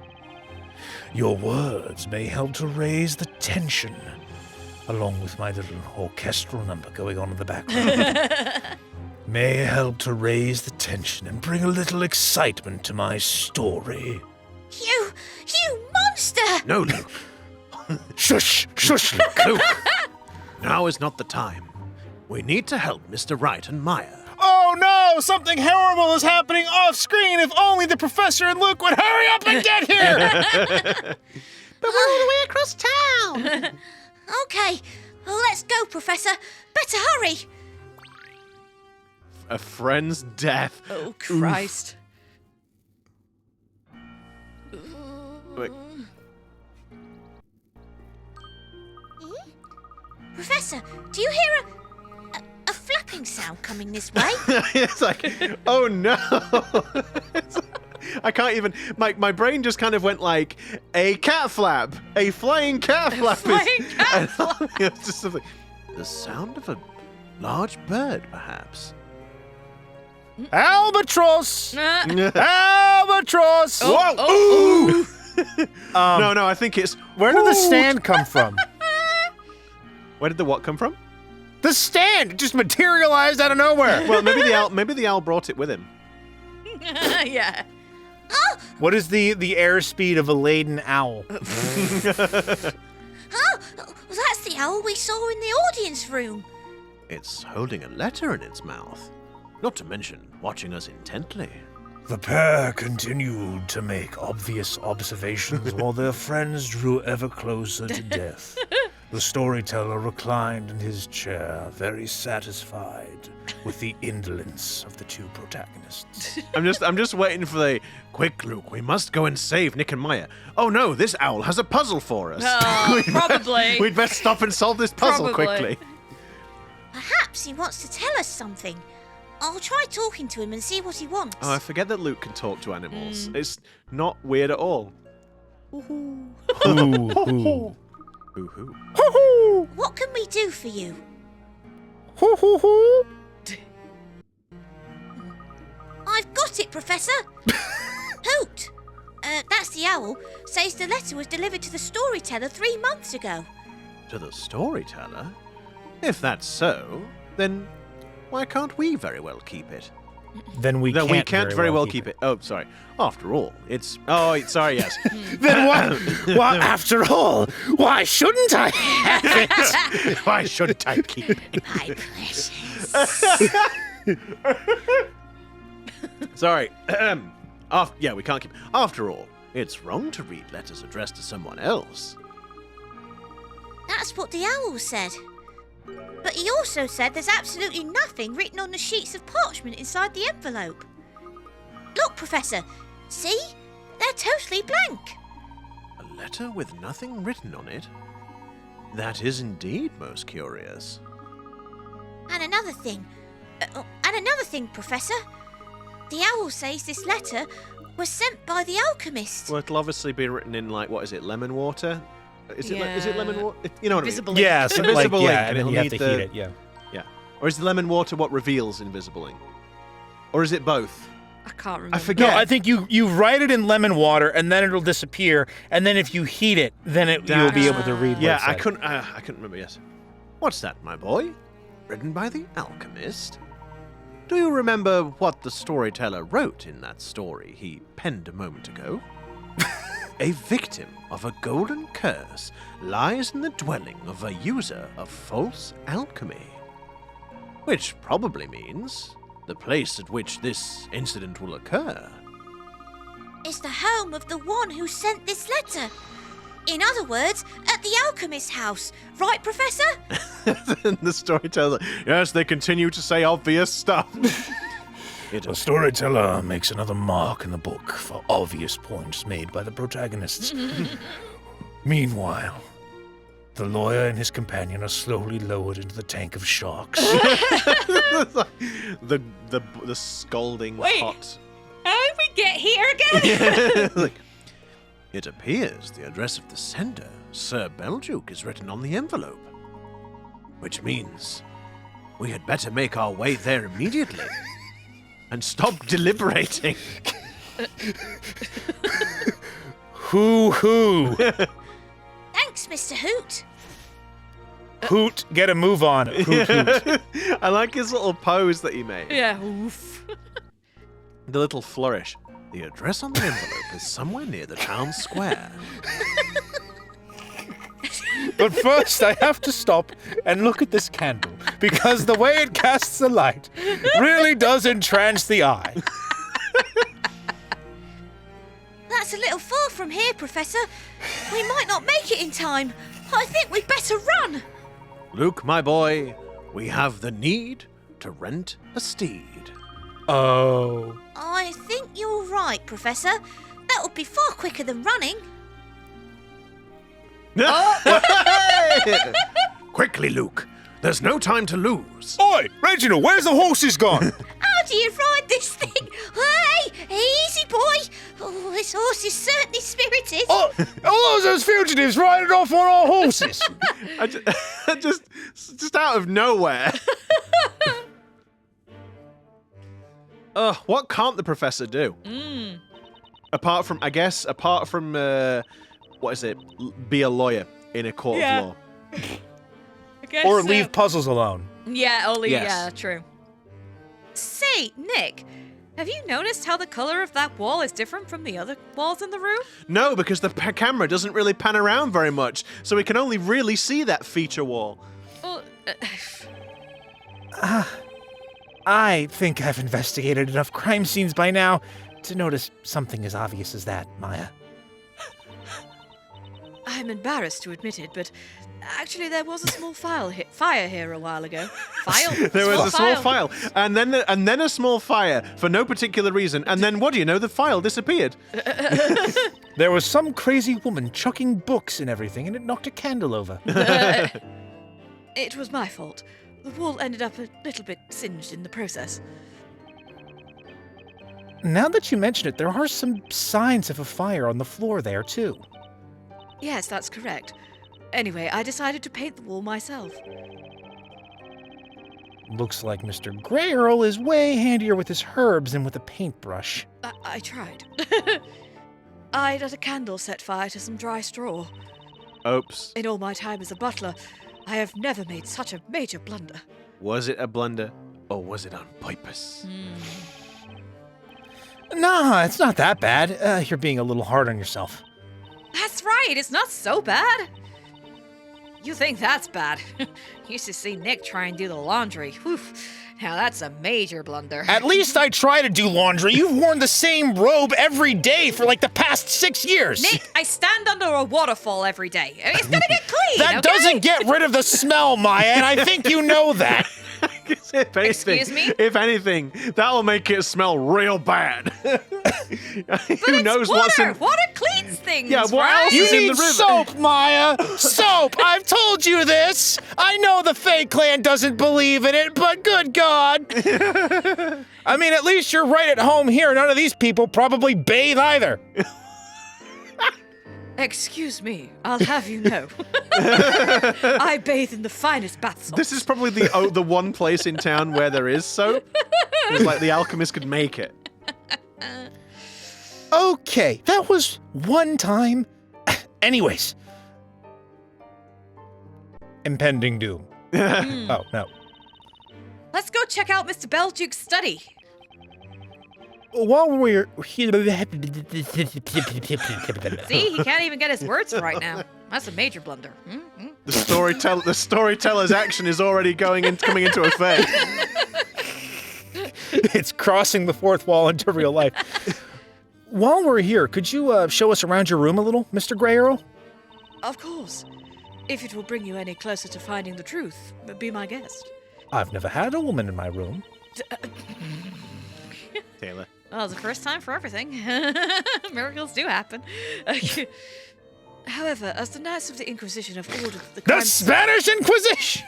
Your words may help to raise the tension, along with my little orchestral number going on in the background. May help to raise the tension and bring a little excitement to my story. You monster! No, Luke. Shush! Shush! Luke. Now is not the time. We need to help Mr. Wright and Maya. Oh no! Something horrible is happening off screen! If only the professor and Luke would hurry up and get here! But we're all the way across town. Okay, well, let's go, Professor. Better hurry. A friend's death. Oh, Christ. Wait. Professor, do you hear a flapping sound coming this way? It's like, oh no. I can't even. My brain just kind of went like a cat flap, a flying cat flap. Flying cat flap. It's just something. The sound of a large bird, perhaps. Albatross! Uh, Albatross! Whoa! No, I think it's. Where did the stand come from? Where did the what come from? The stand! It just materialized out of nowhere! Well, maybe the owl brought it with him. yeah. What is the airspeed of a laden owl? Oh, that's the owl we saw in the audience room. It's holding a letter in its mouth. Not to mention watching us intently. The pair continued to make obvious observations while their friends drew ever closer to death. The storyteller reclined in his chair, very satisfied with the indolence of the two protagonists. I'm just waiting for the quick, Luke. We must go and save Nick and Maya. Oh no, this owl has a puzzle for us. Oh, probably. We'd best stop and solve this puzzle Probably. quickly. Perhaps he wants to tell us something. I'll try talking to him and see what he wants. Oh, I forget that Luke can talk to animals. It's not weird at all. Ooh. Hoo-hoo. What can we do for you? I've got it, Professor. Hoot. That's the owl. Says the letter was delivered to the storyteller 3 months ago. To the storyteller? If that's so, then why can't we very well keep it? Then we can't very well keep it. Oh, sorry. After all, it's... Oh, sorry, yes. Then what? Well, after all, why shouldn't I have it? Why shouldn't I keep it? My precious. Sorry. Yeah, we can't keep... After all, it's wrong to read letters addressed to someone else. That's what the owl said. But he also said there's absolutely nothing written on the sheets of parchment inside the envelope. Look, Professor. See? They're totally blank. A letter with nothing written on it? That is indeed most curious. And another thing. Professor. The owl says this letter was sent by the Alchemist. Well, it'll obviously be written in, like, what is it, lemon water? Is it lemon water? You know what Invisible I mean? ink. Yeah, so like, Invisible ink, yeah, and and then it'll you have need to heat it, yeah. Or is the lemon water what reveals invisible ink? Or is it both? I can't remember. I forget. No, I think you write it in lemon water, and then it'll disappear, and then if you heat it, then you'll be able to read what Yeah, it I said. couldn't remember, yes. What's that, my boy? Written by the Alchemist? Do you remember what the storyteller wrote in that story he penned a moment ago? A victim of a golden curse lies in the dwelling of a user of false alchemy. Which probably means the place at which this incident will occur. It's the home of the one who sent this letter. In other words, at the Alchemist's house. Right, Professor? And the storyteller, yes, they continue to say obvious stuff. The storyteller makes another mark in the book for obvious points made by the protagonists. Meanwhile, The lawyer and his companion are slowly lowered into the tank of sharks. the scolding Wait. hot. How did we get here again? Like, it appears the address of the sender, Sir Belduke, is written on the envelope. Which means we had better make our way there immediately and stop deliberating. Hoo-hoo. Thanks, Mr. Hoot. Hoot, get a move on. Hoot, hoot. I like his little pose that he made. Yeah, oof. The little flourish. The address on the envelope is somewhere near the town square. But first, I have to stop and look at this candle, because the way it casts the light really does entrance the eye. That's a little far from here, Professor. We might not make it in time. I think we'd better run. Luke, my boy, we have the need to rent a steed. Oh. I think you're right, Professor. That would be far quicker than running. Quickly, Luke. There's no time to lose. Oi, Reginald, where's the horses gone? How do you ride this thing? Hey, easy, boy. Oh, this horse is certainly spirited. Oh, all those fugitives riding off on our horses. just out of nowhere. What can't the professor do? Apart from, what is it? Be a lawyer in a court Yeah. of law. I guess Or so. leave puzzles alone. Yeah, only, Yes. yeah, true. Say, Nick, have you noticed how the color of that wall is different from the other walls in the room? No, because the camera doesn't really pan around very much, so we can only really see that feature wall. Well, I think I've investigated enough crime scenes by now to notice something as obvious as that, Maya. I'm embarrassed to admit it, but actually there was a small fire here a while ago. File? There was a small file, and then a small fire for no particular reason, and then what do you know? The file disappeared. There was some crazy woman chucking books and everything, and it knocked a candle over. It was my fault. The wall ended up a little bit singed in the process. Now that you mention it, there are some signs of a fire on the floor there, too. Yes, that's correct. Anyway, I decided to paint the wall myself. Looks like Mr. Grey Earl is way handier with his herbs than with a paintbrush. I tried. I let a candle set fire to some dry straw. Oops. In all my time as a butler, I have never made such a major blunder. Was it a blunder, or was it on purpose? Nah, it's not that bad. You're being a little hard on yourself. That's right, it's not so bad. You think that's bad? Used to see Nick try and do the laundry. Whew. Now that's a major blunder. At least I try to do laundry. You've worn the same robe every day for like the past 6 years. Nick, I stand under a waterfall every day. It's gonna get clean, That okay? doesn't get rid of the smell, Maya, and I think you know that. If anything, Excuse me? If anything, that'll make it smell real bad. But Who it's knows water. what's in? Water cleans things, Yeah, what right? else You is in need the river? soap, Maya! Soap! I've told you this! I know the Fae Clan doesn't believe in it, but good God! I mean, at least you're right at home here. None of these people probably bathe either. Excuse me, I'll have you know. I bathe in the finest bath salts. This is probably the one place in town where there is soap. It's like the Alchemist could make it. Okay, that was one time. Anyways. Impending doom. Oh, no. Let's go check out Mr. Belduke's study. While we're here... See, he can't even get his words right now. That's a major blunder. The storyteller's action is already coming into effect. It's crossing the fourth wall into real life. While we're here, could you show us around your room a little, Mr. Grey Earl? Of course. If it will bring you any closer to finding the truth, be my guest. I've never had a woman in my room. Taylor. Well, it's the first time for everything. Miracles do happen. However, as the Knights of the Inquisition have ordered the The crime... Spanish Inquisition!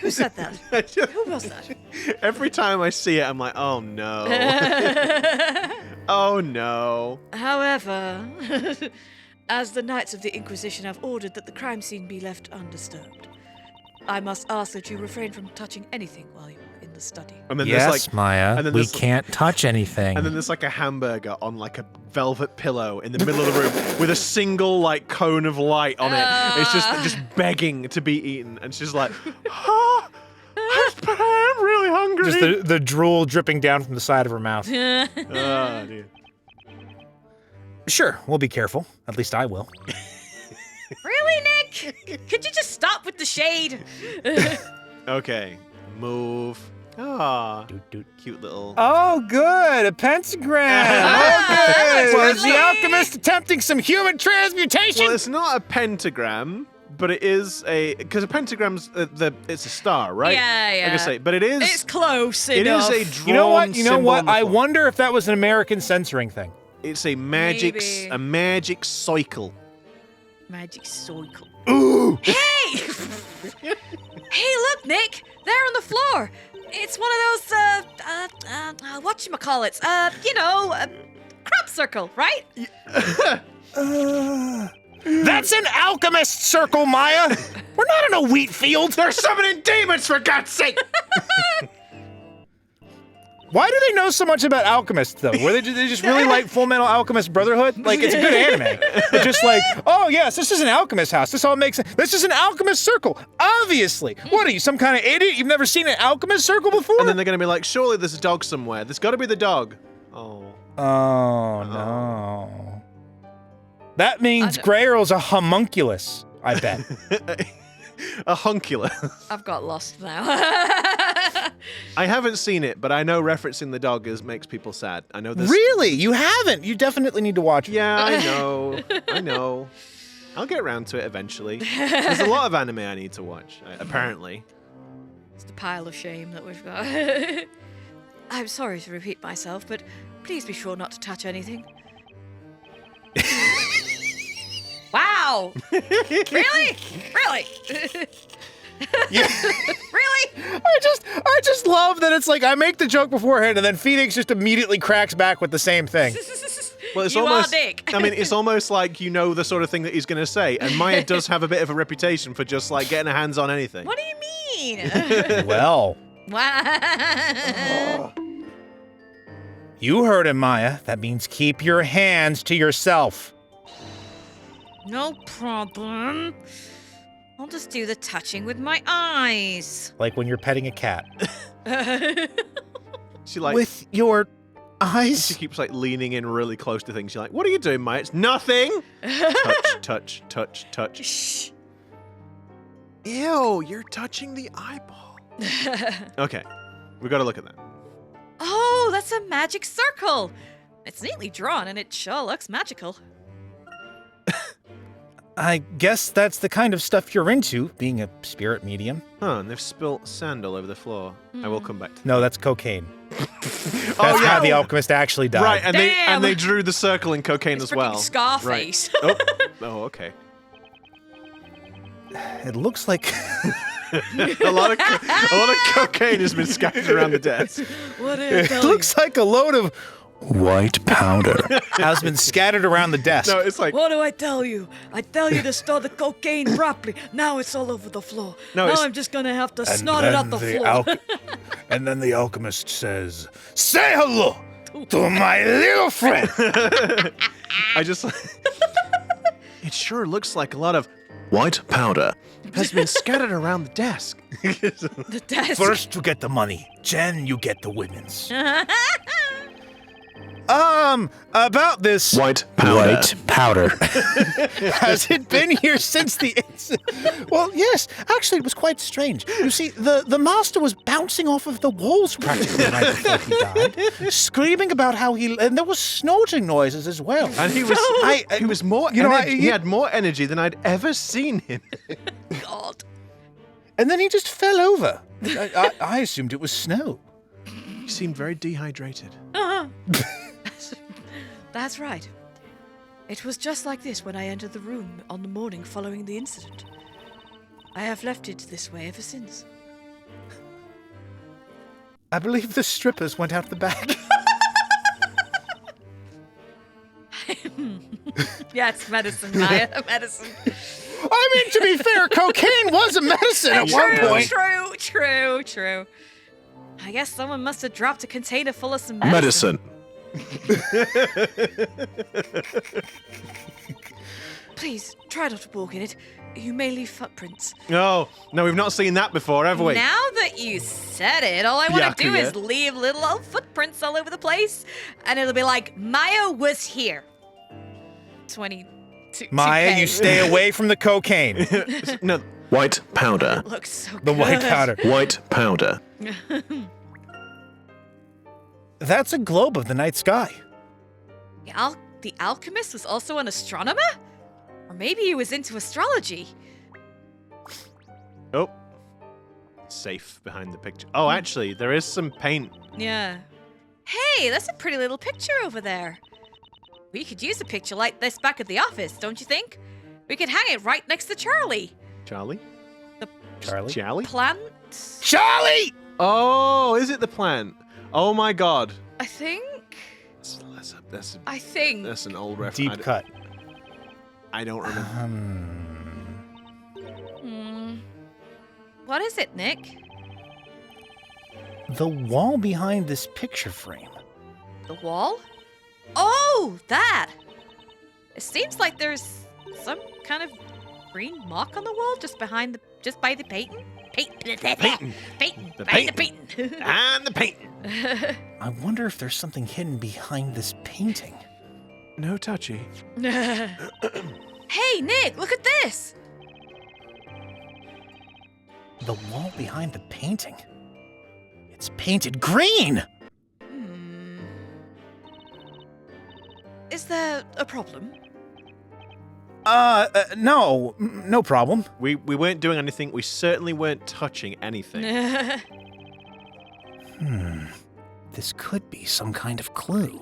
Who said that? Who was that? Every time I see it, I'm like, oh no. Oh no. However, as the Knights of the Inquisition have ordered that the crime scene be left undisturbed, I must ask that you refrain from touching anything while you're in the study. And then Yes, there's like, Maya, and then we there's- can't touch anything. and then there's like a hamburger on like a velvet pillow in the middle of the room with a single like cone of light on it. It's just begging to be eaten, and she's like, I'm really hungry. Just the drool dripping down from the side of her mouth. Oh, dear. Sure, we'll be careful. At least I will. Really, Nick? Could you just stop with the shade? Okay, move. Ah, Doot, doot. cute little. Oh, good! A pentagram! Oh, good! Was the alchemist attempting some human transmutation? Well, it's not a pentagram, but it is because a pentagram's it's a star, right? Yeah, yeah. Like I say, but it is. It's close It enough. is a drawn you know what? You know symbol what? on the I floor. wonder if that was an American censoring thing. It's a magic, Maybe. a magic cycle. Magic cycle. Ooh! Hey! Hey, look, Nick! There on the floor! It's one of those, whatchamacallits, crop circle, right? That's an alchemist circle, Maya! We're not in a wheat field! They're summoning demons, for God's sake! Why do they know so much about alchemists, though? Were they just really like Full Metal Alchemist Brotherhood? Like, it's a good anime. They're just like, oh, yes, this is an alchemist house. This all makes sense. This is an alchemist circle. Obviously. What are you, some kind of idiot? You've never seen an alchemist circle before? And then they're gonna be like, surely there's a dog somewhere. There's gotta be the dog. Oh. Oh, no. That means don't- Grey Earl's a homunculus, I bet. A hunculus. I've got lost now. I haven't seen it, but I know referencing the dog makes people sad. I know this. Really? You haven't? You definitely need to watch it. Yeah, I know. I know. I'll get around to it eventually. There's a lot of anime I need to watch, apparently. It's the pile of shame that we've got. I'm sorry to repeat myself, but please be sure not to touch anything. Wow! Really? Really? Yeah. Really? I just love that it's like I make the joke beforehand and then Phoenix just immediately cracks back with the same thing. Well, it's You almost. are Nick. I mean, it's almost like you know the sort of thing that he's going to say, and Maya does have a bit of a reputation for just like getting her hands on anything. What do you mean? Well, Wow. you heard him, Maya. That means keep your hands to yourself. No problem. I'll just do the touching with my eyes. Like when you're petting a cat. She like With your she eyes? keeps like leaning in really close to things. She's like, "What are you doing, Maya? It's nothing." Touch, touch, touch, touch. Shh. Ew, you're touching the eyeball. Okay, we got to look at that. Oh, that's a magic circle. It's neatly drawn and it sure looks magical. I guess that's the kind of stuff you're into, being a spirit medium. Huh? And they've spilt sand all over the floor. I will come back to No, that's cocaine. that. That's how the alchemist actually died. Right, and Damn. they drew the circle in cocaine It's as well. freaking Scarface. Right. Oh, okay. It looks like A lot of cocaine has been scattered around the desk. What did I it tell you? looks like a load of White powder. has been scattered around the desk. No, it's like What do I tell you? I tell you to store the cocaine properly. Now it's all over the floor. No, now it's- I'm just gonna have to snort it out the floor. And then the alchemist says, "Say hello to my little friend." I just. It sure looks like a lot of White powder. has been scattered around the desk. The desk. First you get the money, then you get the women's. About this, White powder. White powder. has it been here since the incident? Well, yes. Actually, it was quite strange. You see, the master was bouncing off of the walls practically the night before he died, screaming about how and there was snorting noises as well. And he was he was more You know, he had more energy than I'd ever seen him. God. And then he just fell over. I assumed it was snow. He seemed very dehydrated. That's right. It was just like this when I entered the room on the morning following the incident. I have left it this way ever since. I believe the strippers went out the back. Yeah, it's medicine, Maya. Medicine. I mean, to be fair, cocaine was a medicine at one point. True. I guess someone must have dropped a container full of some medicine. Please, try not to walk in it. You may leave footprints. No, we've not seen that before, have we? Now that you said it, all I want to do Yakuya. is leave little old footprints all over the place, and it'll be like, Maya was here. 22. Maya, 2K. you stay away from the cocaine. No. White powder. Looks so The white good. powder. White powder. That's a globe of the night sky. The Alchemist was also an astronomer? Or maybe he was into astrology. Oh. Safe behind the picture. Oh, actually, there is some paint. Yeah. Hey, that's a pretty little picture over there. We could use a picture like this back at the office, don't you think? We could hang it right next to Charlie. Charlie? Charlie? Charlie? Plant? Charlie! Oh, is it the plant? Oh my god. I think. That's an old reference. Deep cut. I don't remember. What is it, Nick? The wall behind this picture frame. The wall? Oh, that! It seems like there's some kind of green mark on the wall just by the painting. Painting. The Behind the painting. painting. And the paint. I wonder if there's something hidden behind this painting. No touchy. Hey, Nick, look at this! The wall behind the painting. It's painted green! Is there a problem? No problem. We weren't doing anything. We certainly weren't touching anything. This could be some kind of clue.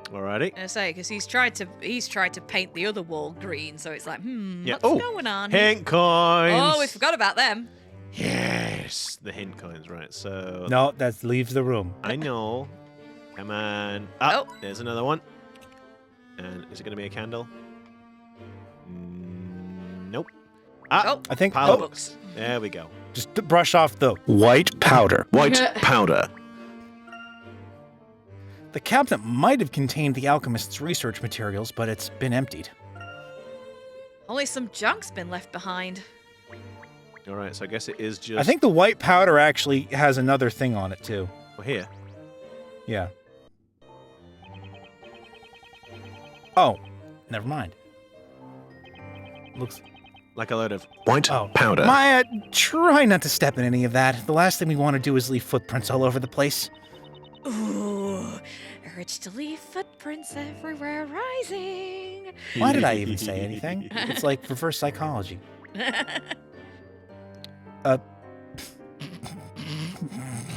Alrighty. I say, because he's tried to paint the other wall green, so it's like, Yeah. what's Oh, going on? hint coins. Oh, we forgot about them. Yes, the hint coins, right. So No, that leaves the room. I know. Come on. Oh. There's another one. And is it going to be a candle? Nope. Oh. I think. Pile of Oh, books. There we go. just to brush off the. White powder. White powder. The cabinet might have contained the alchemist's research materials, but it's been emptied. Only some junk's been left behind. All right, so I guess it is just. I think the white powder actually has another thing on it too. Well, here. Yeah. Oh, never mind. Looks. Like a load of. White powder. Maya, try not to step in any of that. The last thing we want to do is leave footprints all over the place. Ooh, urge to leave footprints everywhere rising. Why did I even say anything? It's like reverse psychology.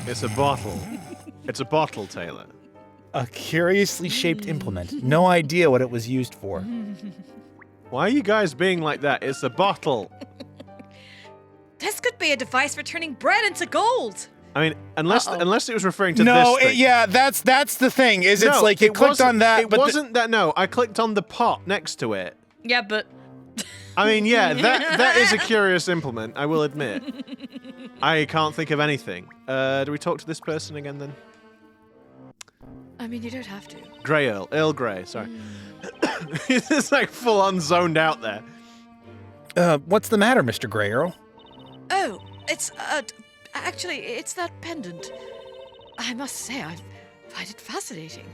It's a bottle. It's a bottle, Taylor. A curiously shaped implement. No idea what it was used for. Why are you guys being like that? It's a bottle. This could be a device for turning bread into gold. I mean, unless it was referring to No, this thing. yeah, that's the thing. Is it's No, like it clicked wasn't- on that, It but wasn't that. No, I clicked on the pot next to it. Yeah, but I mean, yeah, that is a curious implement. I will admit. I can't think of anything. Do we talk to this person again then? I mean, you don't have to. Grey Earl Grey. Sorry. He's just like full on zoned out there. what's the matter, Mr. Grey Earl? Oh, it's actually it's that pendant. I must say, I find it fascinating.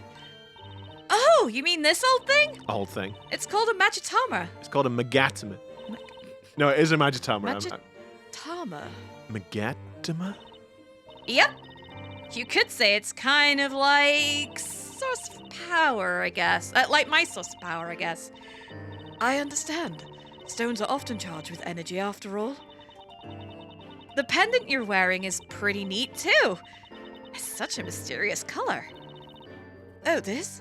Oh, you mean this old thing? Old thing. It's called a magitama. It's called a magatama. No, it is a magitama. Magitama. Magatama? Yep. You could say it's kind of like source of power, I guess. Like my source of power, I guess. I understand. Stones are often charged with energy, after all. The pendant you're wearing is pretty neat, too. It's such a mysterious color. Oh, this?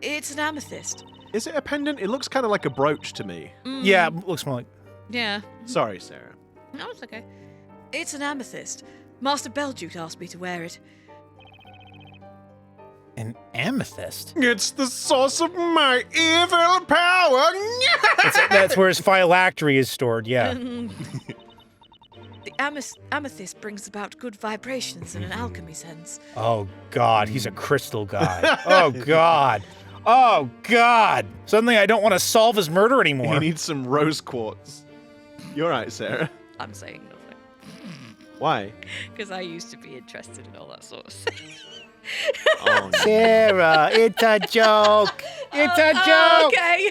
It's an amethyst. Is it a pendant? It looks kind of like a brooch to me. Yeah, looks more like. Yeah. Sorry, Sarah. No, it's okay. It's an amethyst. Master Belduke asked me to wear it. An amethyst? It's the source of my evil power. That's where his phylactery is stored, yeah. The amethyst brings about good vibrations in an alchemy sense. Oh, God, he's a crystal guy. Oh, God. Oh, God. Suddenly I don't want to solve his murder anymore. You need some rose quartz. You're right, Sarah. I'm saying nothing. Why? Because I used to be interested in all that sort of stuff. Oh, no. Sarah, it's a joke. It's a joke. Okay,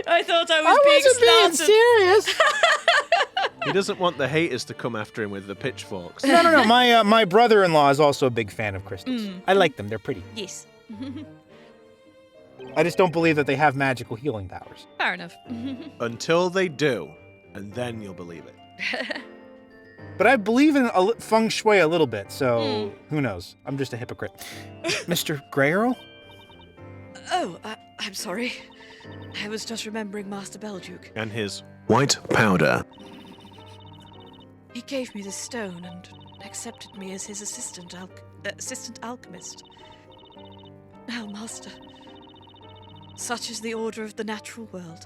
I thought I was being slanted. serious. He doesn't want the haters to come after him with the pitchforks. No. My brother-in-law is also a big fan of crystals. I like them. They're pretty. Yes. I just don't believe that they have magical healing powers. Fair enough. Until they do, and then you'll believe it. But I believe in feng shui a little bit, so who knows? I'm just a hypocrite. Mr. Grey Earl? Oh, I'm sorry. I was just remembering Master Belduke. And his White powder. He gave me this stone and accepted me as his assistant alchemist. Now, Master, such is the order of the natural world.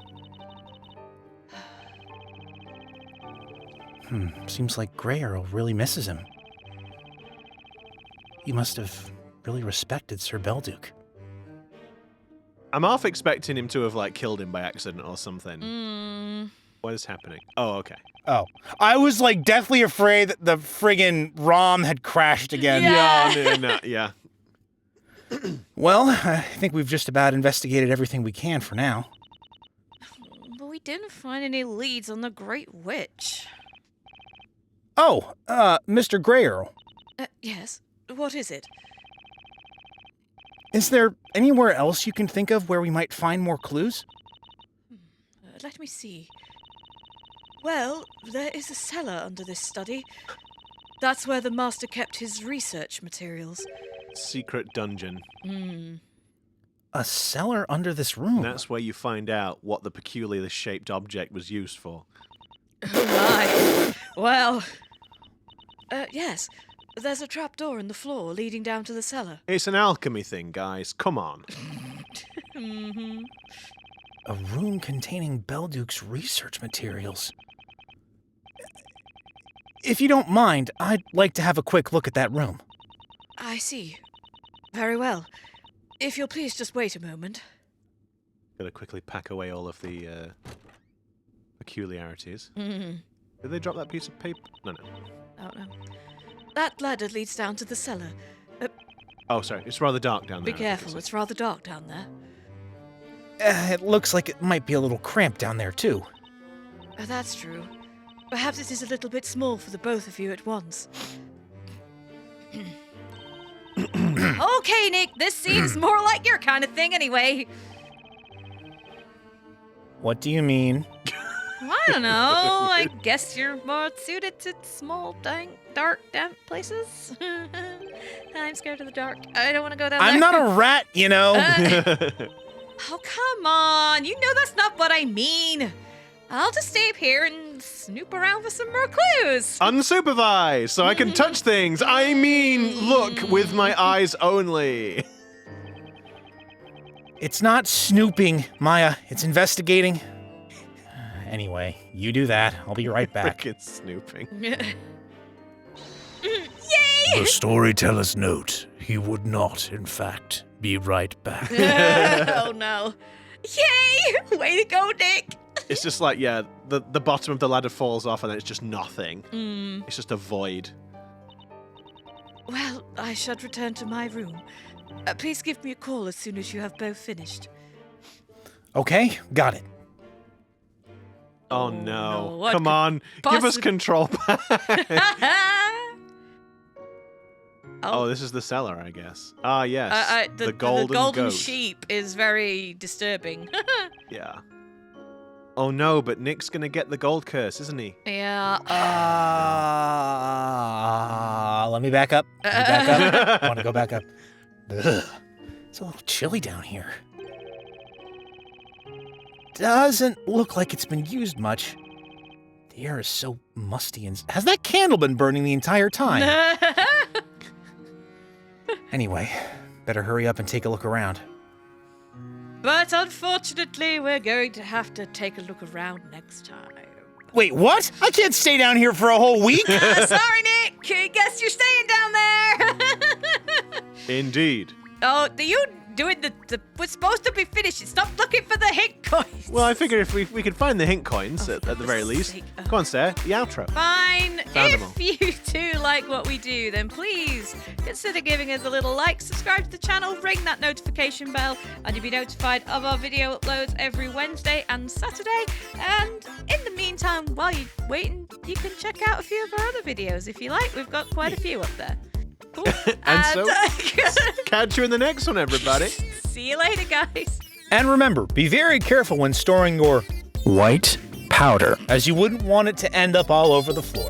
Seems like Grey Earl really misses him. He must have really respected Sir Belduke. I'm half expecting him to have killed him by accident or something. What is happening? Oh, okay. Oh. I was deathly afraid that the friggin' ROM had crashed again. Yeah. Well, I think we've just about investigated everything we can for now. But we didn't find any leads on the Great Witch. Oh, Mr. Grey Earl. Yes. What is it? Is there anywhere else you can think of where we might find more clues? Let me see. Well, there is a cellar under this study. That's where the master kept his research materials. Secret dungeon. A cellar under this room? And that's where you find out what the peculiarly shaped object was used for. Oh my. Well. Yes. There's a trapdoor in the floor leading down to the cellar. It's an alchemy thing, guys. Come on. A room containing Belduke's research materials. If you don't mind, I'd like to have a quick look at that room. I see. Very well. If you'll please just wait a moment. Gotta quickly pack away all of the peculiarities. Did they drop that piece of paper? No. Oh, no. That ladder leads down to the cellar. Oh, sorry. It's rather dark down there. Be careful, it's rather dark down there. It looks like it might be a little cramped down there, too. That's true. Perhaps it is a little bit small for the both of you at once. Okay, Nick, this seems more like your kind of thing anyway. What do you mean? I don't know. I guess you're more suited to small, dark, damp places. I'm scared of the dark. I don't want to go down there. I'm not a rat, you know. Oh, come on. You know that's not what I mean. I'll just stay up here and snoop around for some more clues. Unsupervised, so I can touch things. I mean, look with my eyes only. It's not snooping, Maya. It's investigating. Anyway, you do that. I'll be right back. Frickin' snooping. Yay! The storyteller's note. He would not, in fact, be right back. Oh, no. Yay! Way to go, Nick. It's just the bottom of the ladder falls off and then it's just nothing. It's just a void. Well, I should return to my room. Please give me a call as soon as you have both finished. Okay, got it. Oh no. what Come could on. Give us control back. Oh. Oh, this is the cellar, I guess. Ah, yes. The golden goat. sheep is very disturbing. Yeah. Oh no, but Nick's gonna get the gold curse, isn't he? Yeah. Let me back up. I want to go back up. Ugh. It's a little chilly down here. Doesn't look like it's been used much. The air is so musty and... Has that candle been burning the entire time? Anyway, better hurry up and take a look around. But unfortunately, we're going to have to take a look around next time. Wait, what? I can't stay down here for a whole week? Sorry, Nick. Guess you're staying down there. Indeed. Oh, you doing the... We're supposed to be finishing. Stop looking for the hint coins. Well, I figured if we could find the hint coins at the very least. sake. Go on, Sarah. The outro. Fine. Found them all. If you do like what we do, then please consider giving us a little like, subscribe to the channel, ring that notification bell, and you'll be notified of our video uploads every Wednesday and Saturday. And in the meantime, while you're waiting, you can check out a few of our other videos if you like. We've got quite a few up there. Cool. And so, catch you in the next one, everybody. See you later, guys. And remember, be very careful when storing your White powder. as you wouldn't want it to end up all over the floor.